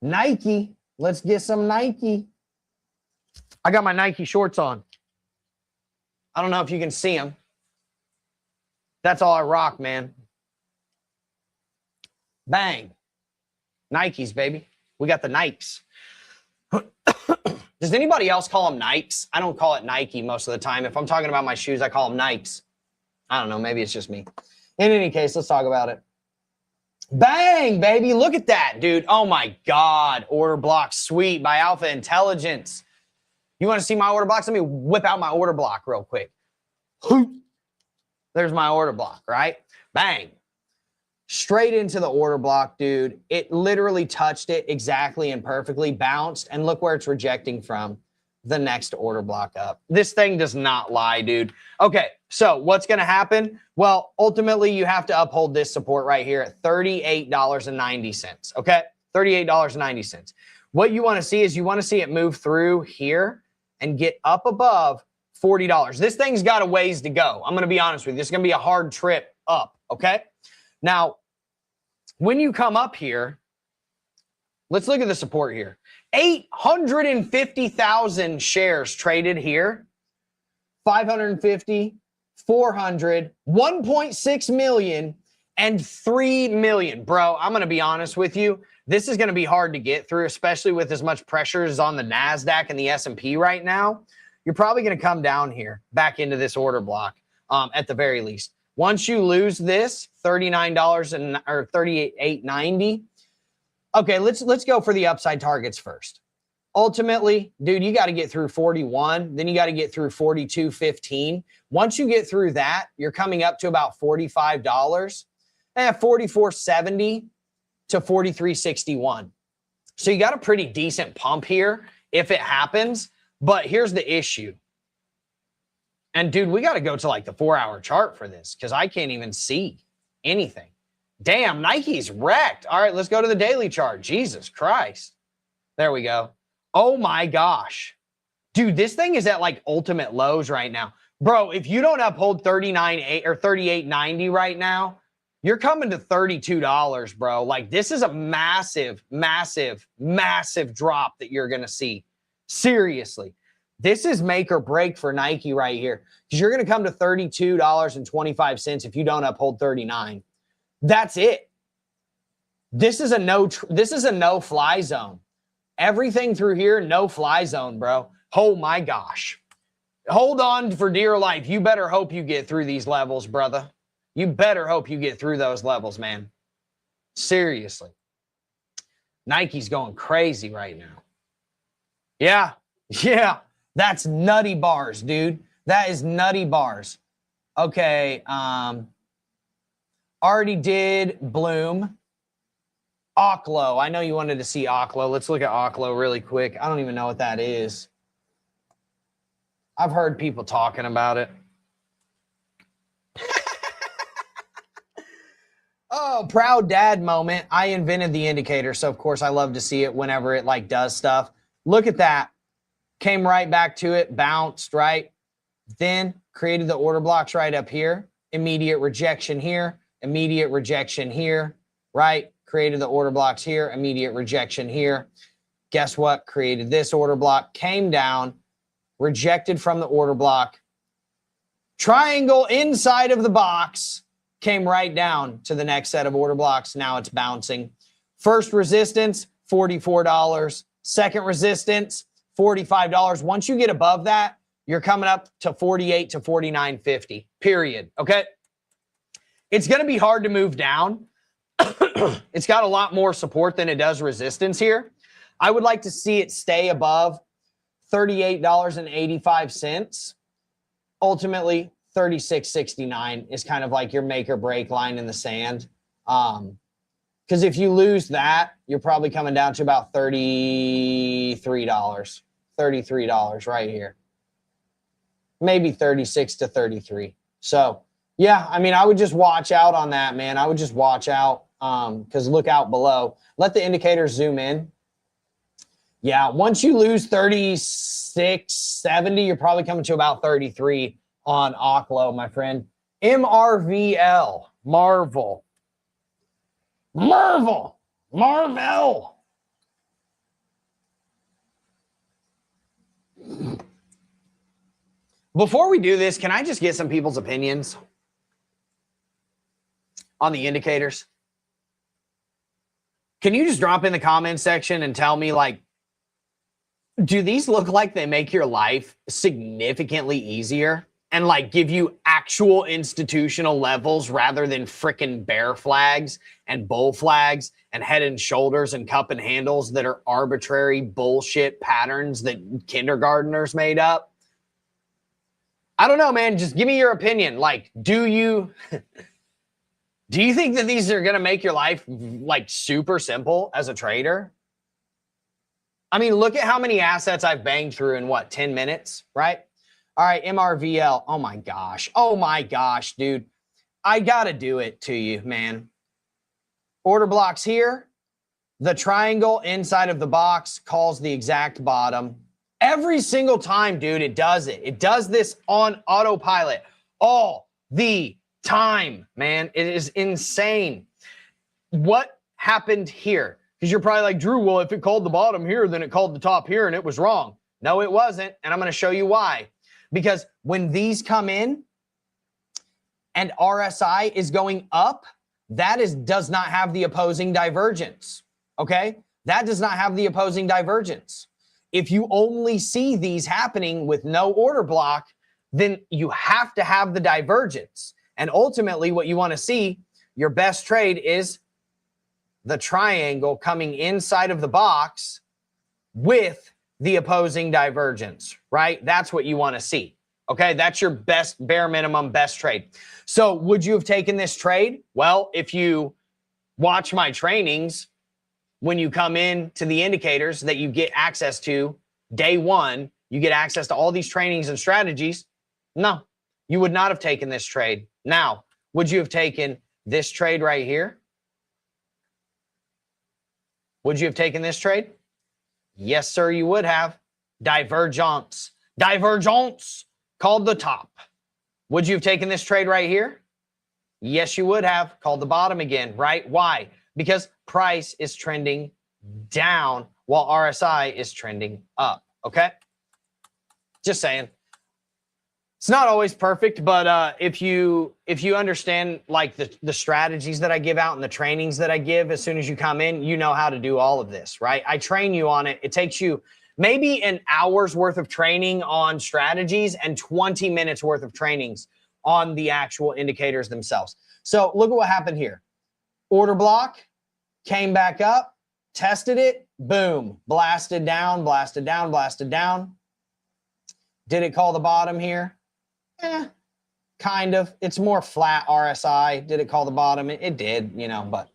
Nike. Let's get some Nike. I got my Nike shorts on. I don't know if you can see them. That's all I rock, man. Bang. Nikes, baby. We got the Nikes. Does anybody else call them Nikes? I don't call it Nike most of the time. If I'm talking about my shoes, I call them Nikes. I don't know. Maybe it's just me. In any case, let's talk about it. Bang, baby. Look at that, dude. Oh, my God. Order block sweet by Alpha Intelligence. You want to see my order blocks? Let me whip out my order block real quick. There's my order block, right? Bang. Straight into the order block, dude. It literally touched it exactly and perfectly, bounced, and look where it's rejecting from. The next order block up. This thing does not lie, dude. Okay, so what's going to happen? Well, ultimately, you have to uphold this support right here at $38.90, okay? $38.90. What you want to see is you want to see it move through here and get up above $40. This thing's got a ways to go. I'm going to be honest with you. This is going to be a hard trip up, okay? Now, when you come up here, let's look at the support here. 850,000 shares traded here. 550, 400, 1.6 million, and 3 million. Bro, I'm going to be honest with you. This is going to be hard to get through, especially with as much pressure as on the NASDAQ and the S&P right now. You're probably going to come down here, back into this order block at the very least. Once you lose this, $39 or $38.90. Okay, let's go for the upside targets first. Ultimately, dude, you got to get through 41, then you got to get through 42.15. Once you get through that, you're coming up to about $45, $44.70 to $43.61. So you got a pretty decent pump here if it happens, but here's the issue. And dude, we got to go to like the 4-hour chart for this because I can't even see anything. Damn, Nike's wrecked. All right, let's go to the daily chart. Jesus Christ. There we go. Oh my gosh. Dude, this thing is at like ultimate lows right now. Bro, if you don't uphold 39.8 or 38.90 right now, you're coming to $32, bro. Like this is a massive, massive, massive drop that you're going to see. Seriously. This is make or break for Nike right here because you're going to come to $32.25 if you don't uphold 39. That's it. This is a no fly zone. Everything through here, no fly zone, bro. Oh my gosh. Hold on for dear life. You better hope you get through these levels, brother. You better hope you get through those levels, man. Seriously. Nike's going crazy right now. Yeah. Yeah. That's nutty bars, dude. That is nutty bars. Okay. Already did Bloom. Oklo. I know you wanted to see Oklo. Let's look at Oklo really quick. I don't even know what that is. I've heard people talking about it. Oh, proud dad moment. I invented the indicator, so of course I love to see it whenever it like does stuff. Look at that. Came right back to it, bounced, right? Then created the order blocks right up here. Immediate rejection here, immediate rejection here, right? Created the order blocks here, immediate rejection here. Guess what? Created this order block, came down, rejected from the order block. Triangle inside of the box, came right down to the next set of order blocks. Now it's bouncing. First resistance, $44. Second resistance, $45. Once you get above that, you're coming up to $48 to $49.50, period. Okay. It's going to be hard to move down. It's got a lot more support than it does resistance here. I would like to see it stay above $38.85. Ultimately, $36.69 is kind of like your make or break line in the sand. Because if you lose that, you're probably coming down to about $33 right here. Maybe 36 to 33. So, yeah, I mean, I would just watch out on that, man. I would just watch out because look out below. Let the indicators zoom in. Yeah, once you lose 36.70, you're probably coming to about 33 on Oklo, my friend. MRVL, Marvel. Before we do this, can I just get some people's opinions on the indicators? Can you just drop in the comment section and tell me, like, do these look like they make your life significantly easier and like give you actual institutional levels rather than frickin' bear flags and bull flags and head and shoulders and cup and handles that are arbitrary bullshit patterns that kindergartners made up? I don't know, man. Just give me your opinion. Like, do you think that these are going to make your life like super simple as a trader? I mean, look at how many assets I've banged through in what, 10 minutes, right? All right, MRVL. Oh my gosh, dude. I got to do it to you, man. Order blocks here. The triangle inside of the box calls the exact bottom. Every single time, dude, it does it. It does this on autopilot all the time, man. It is insane. What happened here? Because you're probably like, Drew, well, if it called the bottom here, then it called the top here and it was wrong. No, it wasn't. And I'm going to show you why. Because when these come in and RSI is going up, that does not have the opposing divergence. Okay? That does not have the opposing divergence. If you only see these happening with no order block, then you have to have the divergence. And ultimately, what you want to see, your best trade is the triangle coming inside of the box with the opposing divergence, right? That's what you want to see. Okay, that's your best, bare minimum, best trade. So would you have taken this trade? Well, if you watch my trainings, when you come in to the indicators that you get access to day one, you get access to all these trainings and strategies. No, you would not have taken this trade. Now, would you have taken this trade right here? Would you have taken this trade? Yes, sir, you would have. Divergence. Divergence called the top. Would you have taken this trade right here? Yes, you would have. Called the bottom again, right? Why? Because price is trending down while RSI is trending up, okay? Just saying. It's not always perfect, but if you understand like the strategies that I give out and the trainings that I give as soon as you come in, you know how to do all of this, right? I train you on it. It takes you maybe an hour's worth of training on strategies and 20 minutes worth of trainings on the actual indicators themselves. So look at what happened here. Order block came back up, tested it, boom, blasted down, blasted down, blasted down. Did it call the bottom here? Kind of. It's more flat RSI. Did it call the bottom? It did, you know, but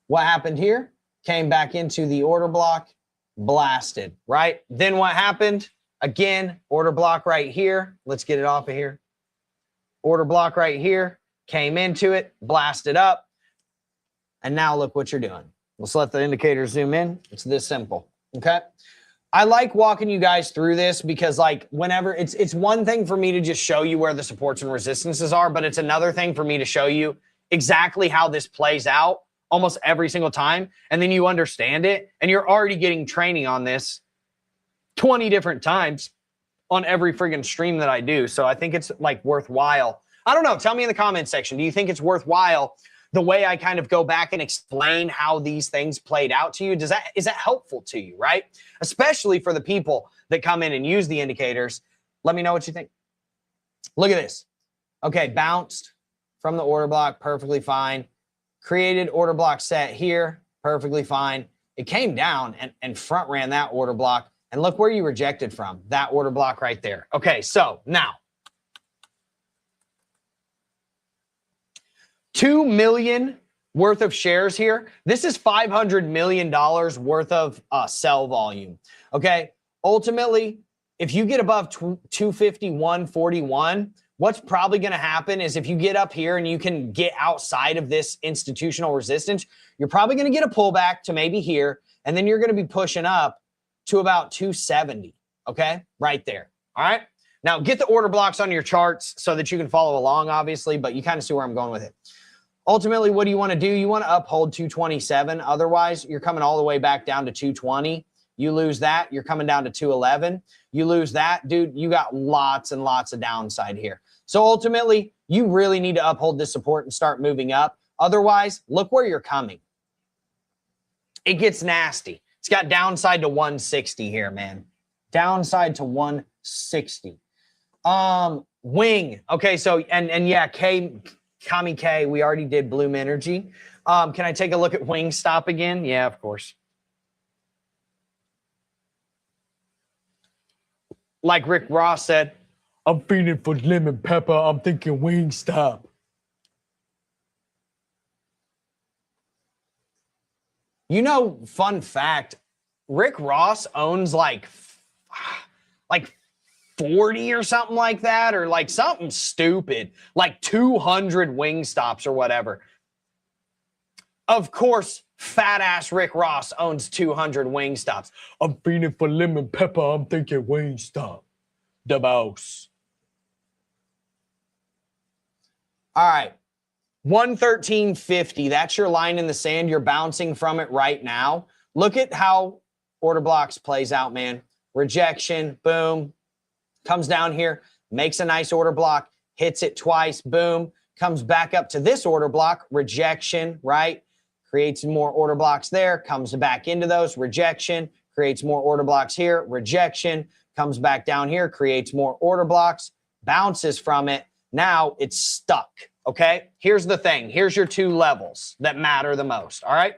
what happened here? Came back into the order block, blasted, right? Then what happened? Again, order block right here. Let's get it off of here. Order block right here. Came into it, blasted up. And now look what you're doing. Let's let the indicator zoom in. It's this simple, okay? I like walking you guys through this because like whenever it's one thing for me to just show you where the supports and resistances are, but it's another thing for me to show you exactly how this plays out almost every single time. And then you understand it and you're already getting training on this 20 different times on every friggin' stream that I do. So I think it's like worthwhile. I don't know. Tell me in the comment section. Do you think it's worthwhile the way I kind of go back and explain how these things played out to you? Is that helpful to you, right? Especially for the people that come in and use the indicators. Let me know what you think. Look at this. Okay, bounced from the order block, perfectly fine. created order block set here, perfectly fine. It came down and front ran that order block. And look where you rejected from, that order block right there. Okay, so now, 2 million worth of shares here. This is $500 million worth of sell volume. Okay, ultimately, if you get above 251.41, what's probably going to happen is if you get up here and you can get outside of this institutional resistance, you're probably going to get a pullback to maybe here, and then you're going to be pushing up to about 270, okay? Right there, all right? Now, get the order blocks on your charts so that you can follow along, obviously, but you kind of see where I'm going with it. Ultimately, what do you want to do? You want to uphold 227. Otherwise, you're coming all the way back down to 220. You lose that, you're coming down to 211. You lose that, dude, you got lots and lots of downside here. So ultimately, you really need to uphold this support and start moving up. Otherwise, look where you're coming. It gets nasty. It's got downside to 160 here, man. Downside to 160. Wing. Okay, so, and yeah, Kami K, we already did Bloom Energy. Can I take a look at Wing Stop again? Yeah, of course. Like Rick Ross said, I'm feeling for lemon pepper. I'm thinking Wing Stop. You know, fun fact, Rick Ross owns like 40 or something like that, or like something stupid, like 200 Wingstops or whatever. Of course, fat ass Rick Ross owns 200 Wingstops. I'm feeling for lemon pepper. I'm thinking Wingstop. The boss. All right. 113.50. That's your line in the sand. You're bouncing from it right now. Look at how order blocks plays out, man. Rejection, boom. Comes down here, makes a nice order block, hits it twice, boom. Comes back up to this order block, rejection, right? Creates more order blocks there, comes back into those, rejection, creates more order blocks here, rejection, comes back down here, creates more order blocks, bounces from it. Now it's stuck, okay? Here's the thing. Here's your two levels that matter the most, all right?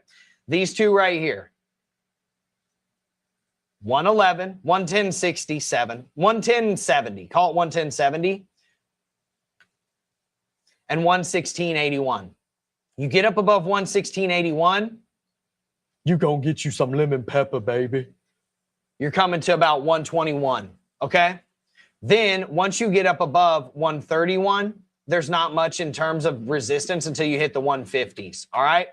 These two right here. 111, 110.67, 110.70. Call it 110.70. And 116.81. You get up above 116.81, you gonna get you some lemon pepper, baby. You're coming to about 121, okay? Then once you get up above 131, there's not much in terms of resistance until you hit the 150s, all right?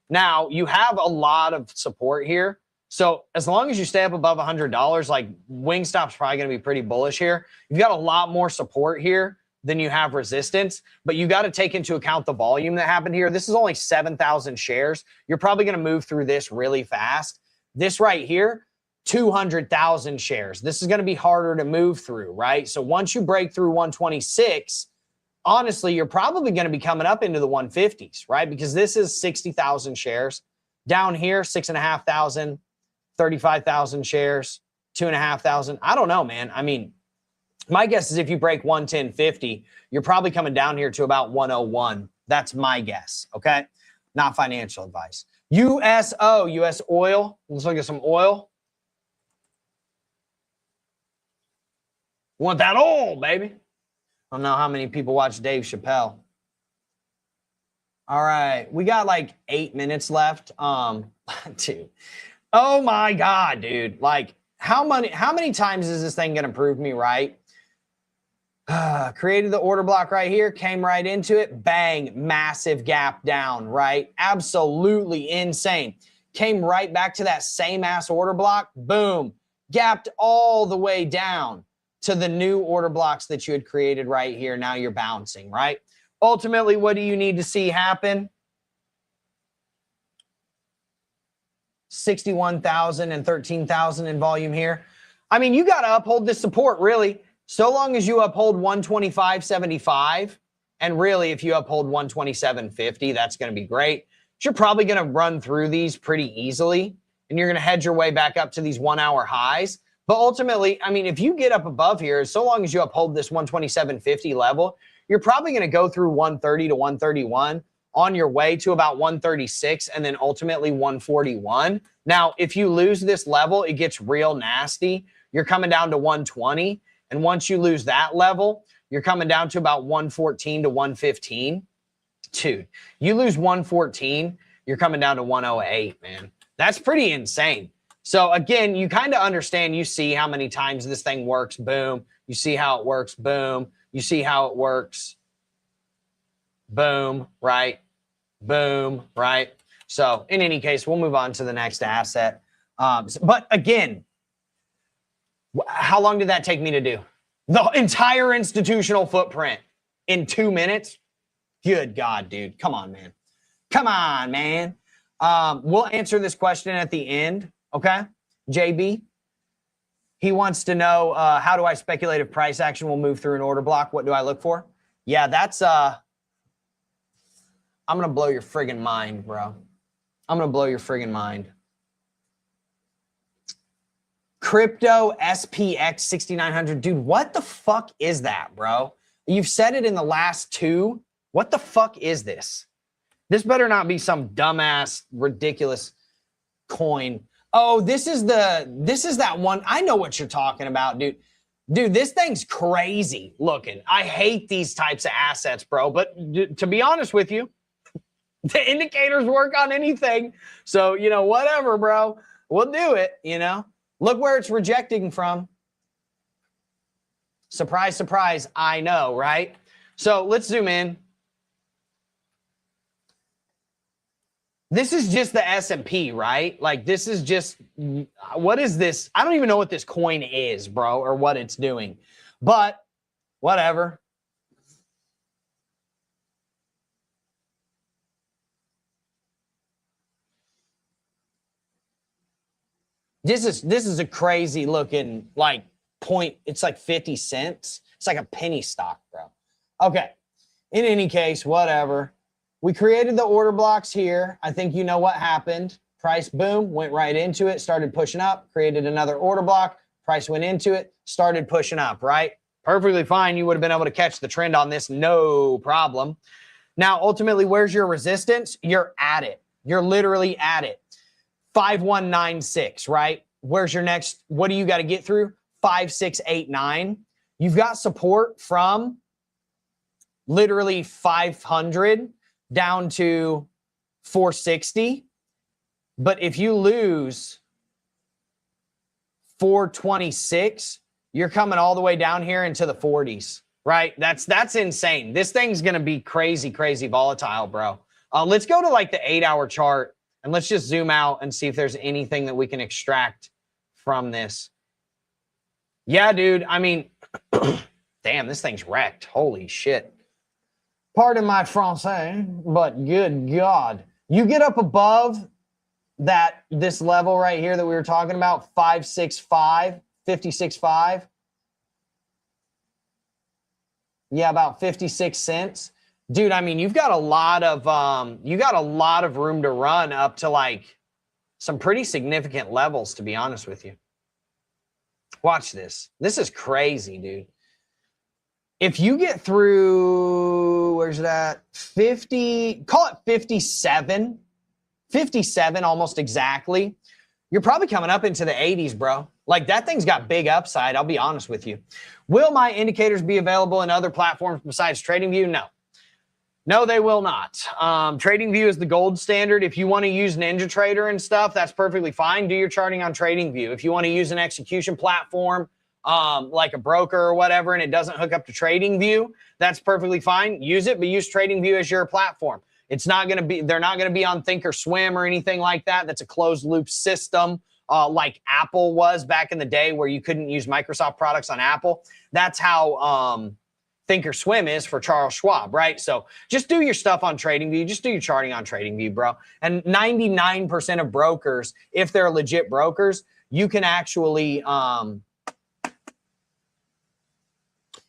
Now, you have a lot of support here. So as long as you stay up above $100, like Wingstop's probably going to be pretty bullish here. You've got a lot more support here than you have resistance, but you got to take into account the volume that happened here. This is only 7,000 shares. You're probably going to move through this really fast. This right here, 200,000 shares. This is going to be harder to move through, right? So once you break through 126, honestly, you're probably going to be coming up into the 150s, right? Because this is 60,000 shares. Down here, 6,500. 35,000 shares, 2,500. I don't know, man. I mean, my guess is if you break 110.50, you're probably coming down here to about 101. That's my guess, okay? Not financial advice. USO, US oil. Let's look at some oil. Want that oil, baby. I don't know how many people watch Dave Chappelle. All right, we got like 8 minutes left. Dude. Oh my God, dude. Like, how many times is this thing gonna prove me right? Created the order block right here, came right into it, bang, massive gap down, right? Absolutely insane. Came right back to that same ass order block, boom, gapped all the way down to the new order blocks that you had created right here. Now you're bouncing, right? Ultimately, what do you need to see happen? 61,000 and 13,000 in volume here. I mean, you got to uphold this support, really. So long as you uphold 125.75, and really, if you uphold 127.50, that's going to be great. But you're probably going to run through these pretty easily, and you're going to hedge your way back up to these 1 hour highs. But ultimately, I mean, if you get up above here, so long as you uphold this 127.50 level, you're probably going to go through 130 to 131. on your way to about 136 and then ultimately 141. Now, if you lose this level, it gets real nasty. You're coming down to 120. And once you lose that level, you're coming down to about 114 to 115. Dude, you lose 114, you're coming down to 108, man. That's pretty insane. So again, you kind of understand, you see how many times this thing works, boom. You see how it works, boom. You see how it works, boom, right? Boom, right? So in any case, we'll move on to the next asset. But again, how long did that take me to do? The entire institutional footprint in 2 minutes? Good God, dude. Come on, man. Come on, man. We'll answer this question at the end, okay? JB, he wants to know, how do I speculate if price action will move through an order block? What do I look for? Yeah, that's, I'm going to blow your friggin' mind, bro. I'm going to blow your friggin' mind. Crypto SPX 6900. Dude, what the fuck is that, bro? You've said it in the last two. What the fuck is this? This better not be some dumbass, ridiculous coin. Oh, this is that one. I know what you're talking about, dude. Dude, this thing's crazy looking. I hate these types of assets, bro. But to be honest with you, the indicators work on anything. So, you know, whatever, bro. We'll do it, you know. Look where it's rejecting from. Surprise, surprise, I know, right? So let's zoom in. This is just the S&P, right? Like, this is just, what is this? I don't even know what this coin is, bro, or what it's doing. But whatever. This is a crazy looking, like, point. It's like 50 cents. It's like a penny stock, bro. Okay. In any case, whatever. We created the order blocks here. I think you know what happened. Price, boom, went right into it, started pushing up, created another order block. Price went into it, started pushing up, right? Perfectly fine. You would have been able to catch the trend on this, no problem. Now, ultimately, where's your resistance? You're at it. You're literally at it. 5196, right? Where's your next? What do you got to get through? 5689. You've got support from literally 500 down to 460. But if you lose 426, you're coming all the way down here into the 40s, right? That's insane. This thing's going to be crazy, crazy volatile, bro. Let's go to like the 8-hour chart and let's just zoom out and see if there's anything that we can extract from this. Yeah, dude. I mean, damn, this thing's wrecked. Holy shit. Pardon my français, but good God. You get up above this level right here that we were talking about, 565, 56.5. Yeah, about 56 cents. Dude, I mean, you've got a lot of room to run up to like some pretty significant levels, to be honest with you. Watch this. This is crazy, dude. If you get through, where's it at? 50, call it 57, 57 almost exactly. You're probably coming up into the 80s, bro. Like, that thing's got big upside, I'll be honest with you. Will my indicators be available in other platforms besides TradingView? No. No, they will not. TradingView is the gold standard. If you want to use NinjaTrader and stuff, that's perfectly fine. Do your charting on TradingView. If you want to use an execution platform, like a broker or whatever, and it doesn't hook up to TradingView, that's perfectly fine. Use it, but use TradingView as your platform. It's not going to be, they're not going to be on Thinkorswim or anything like that. That's a closed loop system, like Apple was back in the day where you couldn't use Microsoft products on Apple. That's how Thinkorswim is for Charles Schwab, right? So just do your stuff on TradingView. Just do your charting on TradingView, bro. And 99% of brokers, if they're legit brokers, you can actually,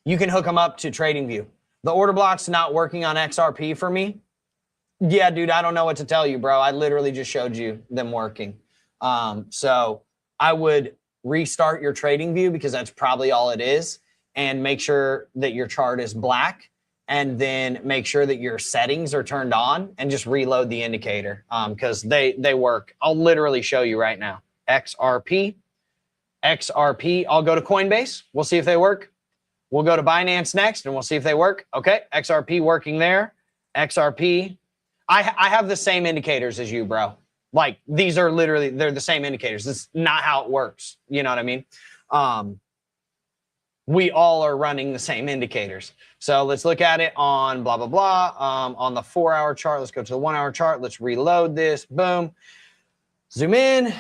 you can hook them up to TradingView. The order block's not working on XRP for me. Yeah, dude, I don't know what to tell you, bro. I literally just showed you them working. So I would restart your TradingView because that's probably all it is, and make sure that your chart is black and then make sure that your settings are turned on and just reload the indicator because they work. I'll literally show you right now. XRP. I'll go to Coinbase. We'll see if they work. We'll go to Binance next and we'll see if they work. Okay, XRP working there. XRP. I have the same indicators as you, bro. Like these are literally, they're the same indicators. This is not how it works. You know what I mean? We all are running the same indicators. So let's look at it on blah, blah, blah. On the 4-hour chart, let's go to the 1-hour chart. Let's reload this. Boom. Zoom in.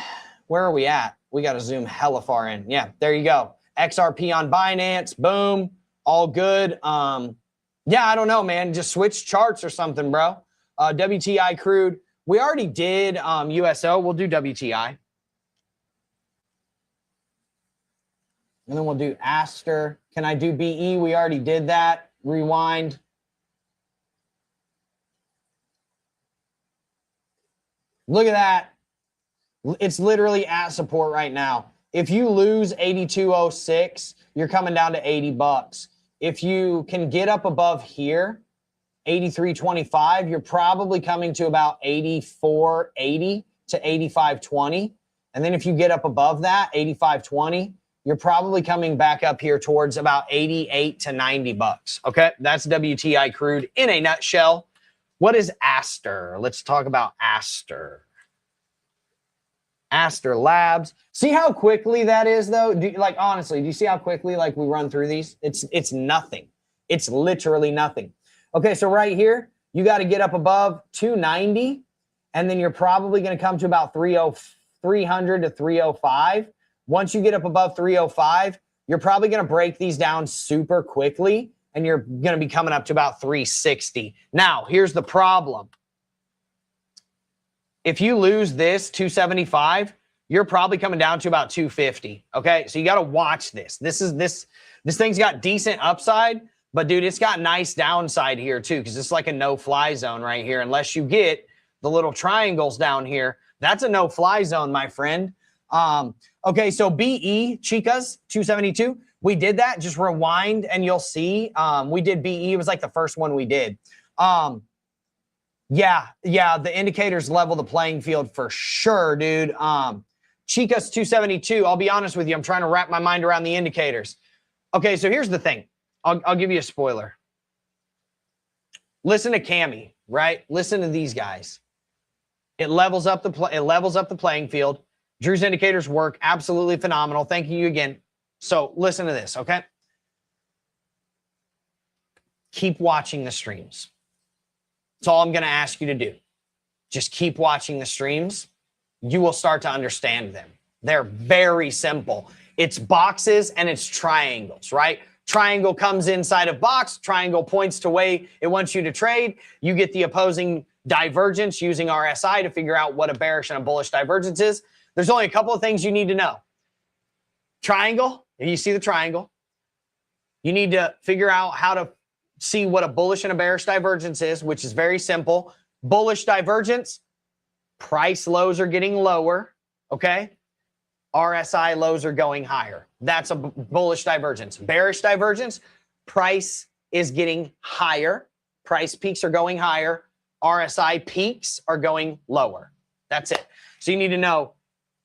Where are we at? We got to zoom hella far in. Yeah, there you go. XRP on Binance. Boom. All good. Yeah, I don't know, man. Just switch charts or something, bro. WTI crude. We already did USO. We'll do WTI. And then we'll do Aster. Can I do BE? We already did that. Rewind. Look at that. It's literally at support right now. If you lose 82.06, you're coming down to 80 bucks. If you can get up above here, 83.25, you're probably coming to about 84.80 to 85.20. And then if you get up above that, 85.20, you're probably coming back up here towards about 88 to 90 bucks. Okay, that's WTI crude in a nutshell. What is Aster? Let's talk about Aster. Aster Labs. See how quickly that is, though? Like, honestly, do you see how quickly, like, we run through these? It's nothing. It's literally nothing. Okay, so right here, you got to get up above 290, and then you're probably going to come to about 300 to 305. Once you get up above 305, you're probably going to break these down super quickly, and you're going to be coming up to about 360. Now, here's the problem. If you lose this 275, you're probably coming down to about 250. Okay, so you got to watch this. This thing's got decent upside, but dude, it's got nice downside here too, because it's like a no-fly zone right here. Unless you get the little triangles down here, that's a no-fly zone, my friend. Okay, so BE, Chicas, 272. We did that. Just rewind and you'll see. We did BE. It was like the first one we did. Yeah, the indicators level the playing field for sure, dude. Chicas 272, I'll be honest with you. I'm trying to wrap my mind around the indicators. Okay, so here's the thing. I'll give you a spoiler. Listen to Cammy, right? Listen to these guys. It levels up the playing field. Drew's indicators work absolutely phenomenal. Thank you again. So listen to this, okay? Keep watching the streams. That's all I'm going to ask you to do. Just keep watching the streams. You will start to understand them. They're very simple. It's boxes and it's triangles, right? Triangle comes inside of box. Triangle points to way it wants you to trade. You get the opposing divergence using RSI to figure out what a bearish and a bullish divergence is. There's only a couple of things you need to know. Triangle, if you see the triangle, you need to figure out how to see what a bullish and a bearish divergence is, which is very simple. Bullish divergence, price lows are getting lower, okay? RSI lows are going higher. That's a bullish divergence. Bearish divergence, price is getting higher. Price peaks are going higher. RSI peaks are going lower. That's it. So you need to know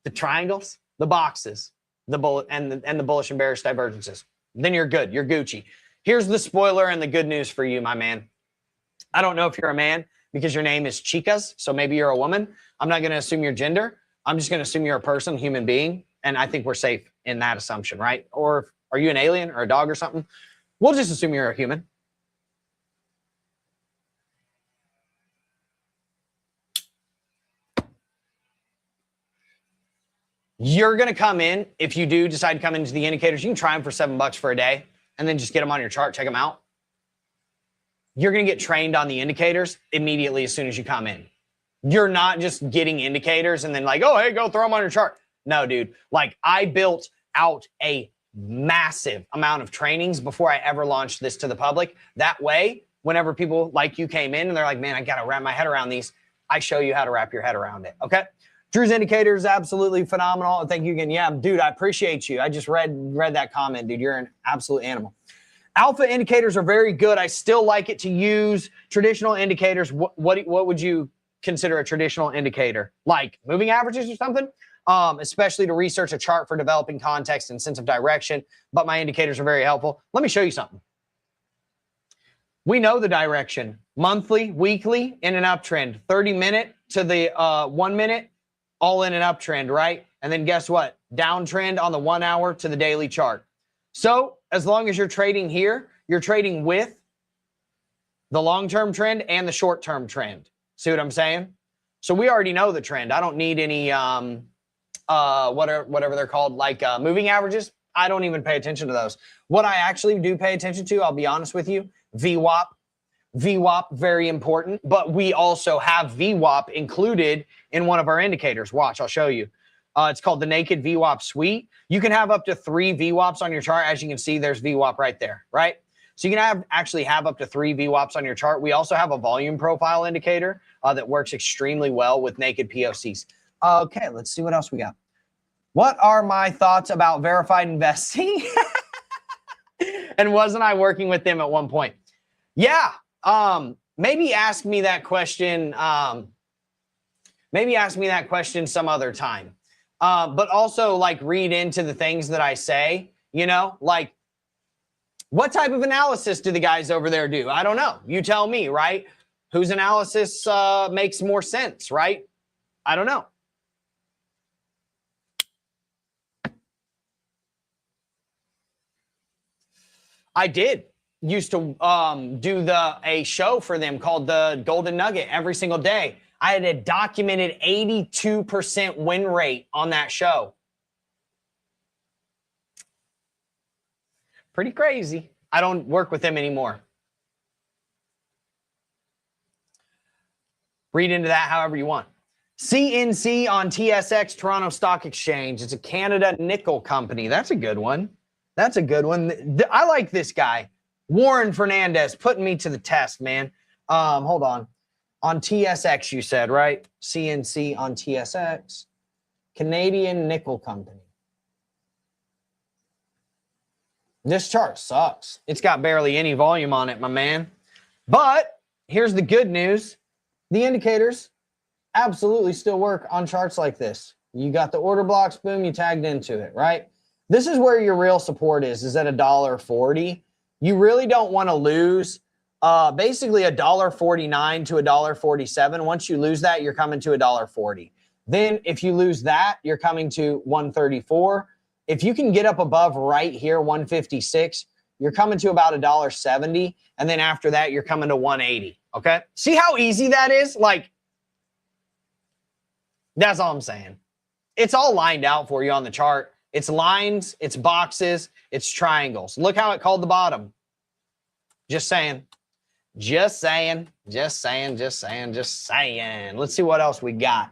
the triangles, the boxes, the bullet and the bullish and bearish divergences. Then you're good. You're Gucci. Here's the spoiler and the good news for you, my man. I don't know if you're a man because your name is Chicas, so maybe you're a woman. I'm not going to assume your gender. I'm just going to assume you're a person, human being, and I think we're safe in that assumption, right? Or are you an alien or a dog or something? We'll just assume you're a human. You're going to come in, if you do decide to come into the indicators, you can try them for $7 for a day and then just get them on your chart, check them out. You're going to get trained on the indicators immediately as soon as you come in. You're not just getting indicators and then like, oh, hey, go throw them on your chart. No, dude. Like I built out a massive amount of trainings before I ever launched this to the public. That way, whenever people like you came in and they're like, man, I got to wrap my head around these, I show you how to wrap your head around it. Okay. Drew's indicator is absolutely phenomenal. Thank you again. Yeah, dude, I appreciate you. I just read that comment, dude. You're an absolute animal. Alpha indicators are very good. I still like it to use traditional indicators. What would you consider a traditional indicator? Like moving averages or something? Especially to research a chart for developing context and sense of direction. But my indicators are very helpful. Let me show you something. We know the direction. Monthly, weekly, in an uptrend. 30-minute to the 1 minute, all in an uptrend, right? And then guess what? Downtrend on the 1 hour to the daily chart. So as long as you're trading here, you're trading with the long-term trend and the short-term trend. See what I'm saying? So we already know the trend. I don't need any whatever they're called, like moving averages. I don't even pay attention to those. What I actually do pay attention to, I'll be honest with you, VWAP. VWAP, very important, but we also have VWAP included in one of our indicators. Watch, I'll show you. It's called the Naked VWAP Suite. You can have up to 3 VWAPs on your chart. As you can see, there's VWAP right there, right? So you can actually have up to 3 VWAPs on your chart. We also have a volume profile indicator that works extremely well with naked POCs. Okay, let's see what else we got. What are my thoughts about verified investing? And wasn't I working with them at one point? Yeah. Maybe ask me that question. Maybe ask me that question some other time. But also like read into the things that I say, you know, like what type of analysis do the guys over there do? I don't know. You tell me, right? Whose analysis makes more sense, right? I don't know. I used to do a show for them called the Golden Nugget every single day. I had a documented 82% win rate on that show. Pretty crazy. I don't work with them anymore. Read into that however you want. CNC on TSX, Toronto Stock Exchange. It's a Canada nickel company. That's a good one. That's a good one. I like this guy. Warren Fernandez, putting me to the test, man. Hold on. On TSX, you said, right? CNC on TSX. Canadian nickel company. This chart sucks. It's got barely any volume on it, my man. But here's the good news. The indicators absolutely still work on charts like this. You got the order blocks, boom, you tagged into it, right? This is where your real support is at $1.40. You really don't want to lose basically $1.49 to $1.47. Once you lose that, you're coming to $1.40. Then if you lose that, you're coming to $1.34. If you can get up above right here, $1.56, you're coming to about $1.70. And then after that, you're coming to $1.80. Okay? See how easy that is? Like, that's all I'm saying. It's all lined out for you on the chart. It's lines, it's boxes, it's triangles. Look how it called the bottom. Just saying. Just saying. Just saying. Just saying. Just saying. Let's see what else we got.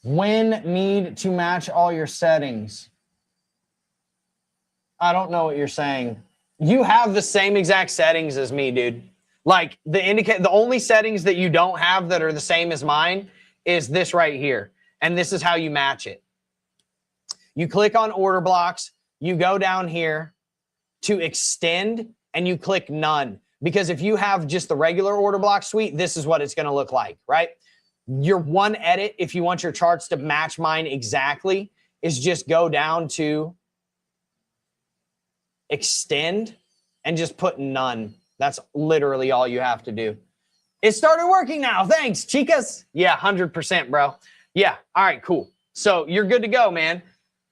When need to match all your settings. I don't know what you're saying. You have the same exact settings as me, dude. Like the only settings that you don't have that are the same as mine is this right here. And this is how you match it. You click on order blocks, you go down here to extend, and you click none. Because if you have just the regular order block suite, this is what it's going to look like, right? Your one edit, if you want your charts to match mine exactly, is just go down to extend and just put none. That's literally all you have to do. It started working now. Thanks, chicas. Yeah, 100%, bro. Yeah. All right, cool. So you're good to go, man.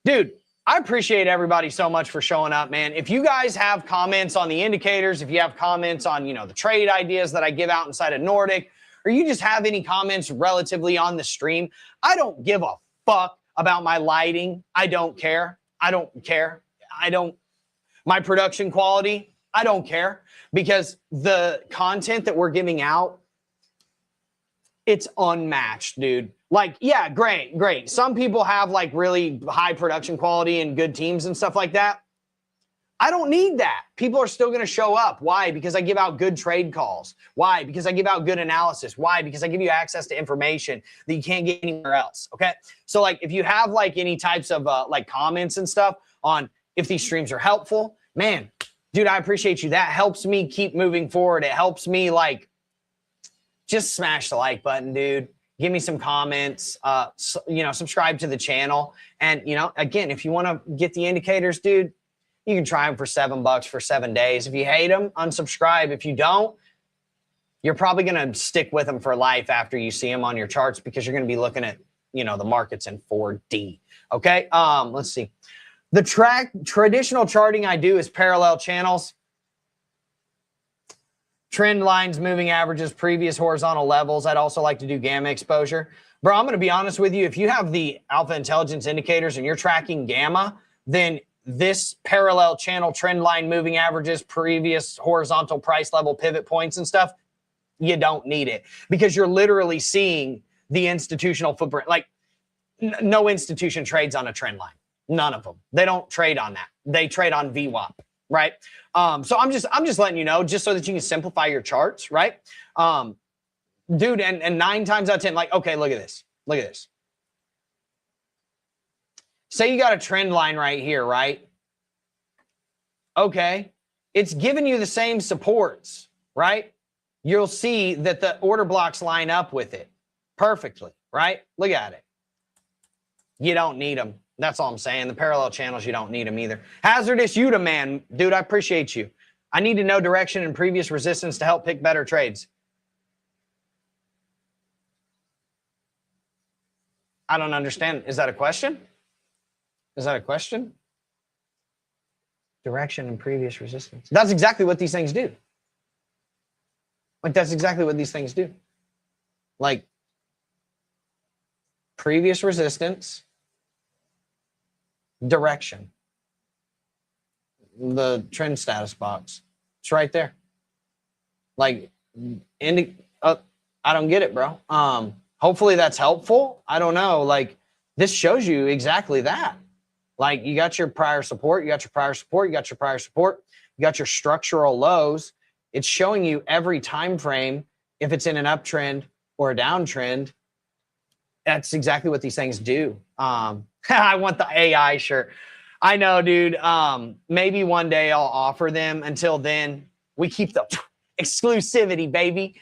Dude, I appreciate everybody so much for showing up, man. If you guys have comments on the indicators, if you have comments on, you know, the trade ideas that I give out inside of Nordic, or you just have any comments relatively on the stream, I don't give a fuck about my lighting. I don't care. I don't care. My production quality, I don't care, because the content that we're giving out, it's unmatched, dude. Like, yeah, great. Some people have like really high production quality and good teams and stuff like that. I don't need that. People are still going to show up. Why? Because I give out good trade calls. Why? Because I give out good analysis. Why? Because I give you access to information that you can't get anywhere else. Okay. So like if you have like any types of like comments and stuff on if these streams are helpful, man, dude, I appreciate you. That helps me keep moving forward. It helps me, like, just smash the like button, dude. Give me some comments, you know, subscribe to the channel. And, you know, again, if you want to get the indicators, dude, you can try them for $7 for 7 days. If you hate them, unsubscribe. If you don't, you're probably going to stick with them for life after you see them on your charts, because you're going to be looking at, you know, the markets in 4D. Okay. Let's see. The traditional charting I do is parallel channels, trend lines, moving averages, previous horizontal levels. I'd also like to do gamma exposure. Bro, I'm going to be honest with you. If you have the alpha intelligence indicators and you're tracking gamma, then this parallel channel, trend line, moving averages, previous horizontal price level, pivot points and stuff, you don't need it, because you're literally seeing the institutional footprint. Like, no institution trades on a trend line. None of them. They don't trade on that. They trade on VWAP, right? So I'm just letting you know, just so that you can simplify your charts, right? Dude, and 9 times out of 10, like, okay, look at this. Look at this. Say you got a trend line right here, right? Okay. It's giving you the same supports, right? You'll see that the order blocks line up with it perfectly, right? Look at it. You don't need them. That's all I'm saying. The parallel channels, you don't need them either. Hazardous Yuta, man. Dude, I appreciate you. I need to know direction and previous resistance to help pick better trades. I don't understand. Is that a question? Is that a question? Direction and previous resistance. That's exactly what these things do. Like, that's exactly what these things do. Like, previous resistance, direction. The trend status box. It's right there. Like, I don't get it, bro. Hopefully that's helpful. I don't know. Like, this shows you exactly that. Like, you got your prior support, you got your prior support, you got your prior support, you got your structural lows. It's showing you every time frame if it's in an uptrend or a downtrend. That's exactly what these things do. I want the AI shirt. I know, dude. Maybe one day I'll offer them. Until then, we keep the exclusivity, baby.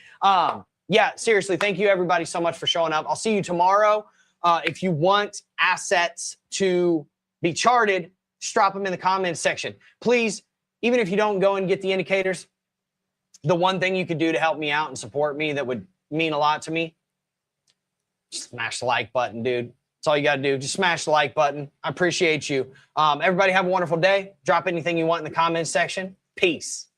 Yeah, seriously, thank you everybody so much for showing up. I'll see you tomorrow. If you want assets to be charted, just drop them in the comments section. Please, even if you don't go and get the indicators, the one thing you could do to help me out and support me that would mean a lot to me, just smash the like button, dude. That's all you got to do. Just smash the like button. I appreciate you. Everybody have a wonderful day. Drop anything you want in the comments section. Peace.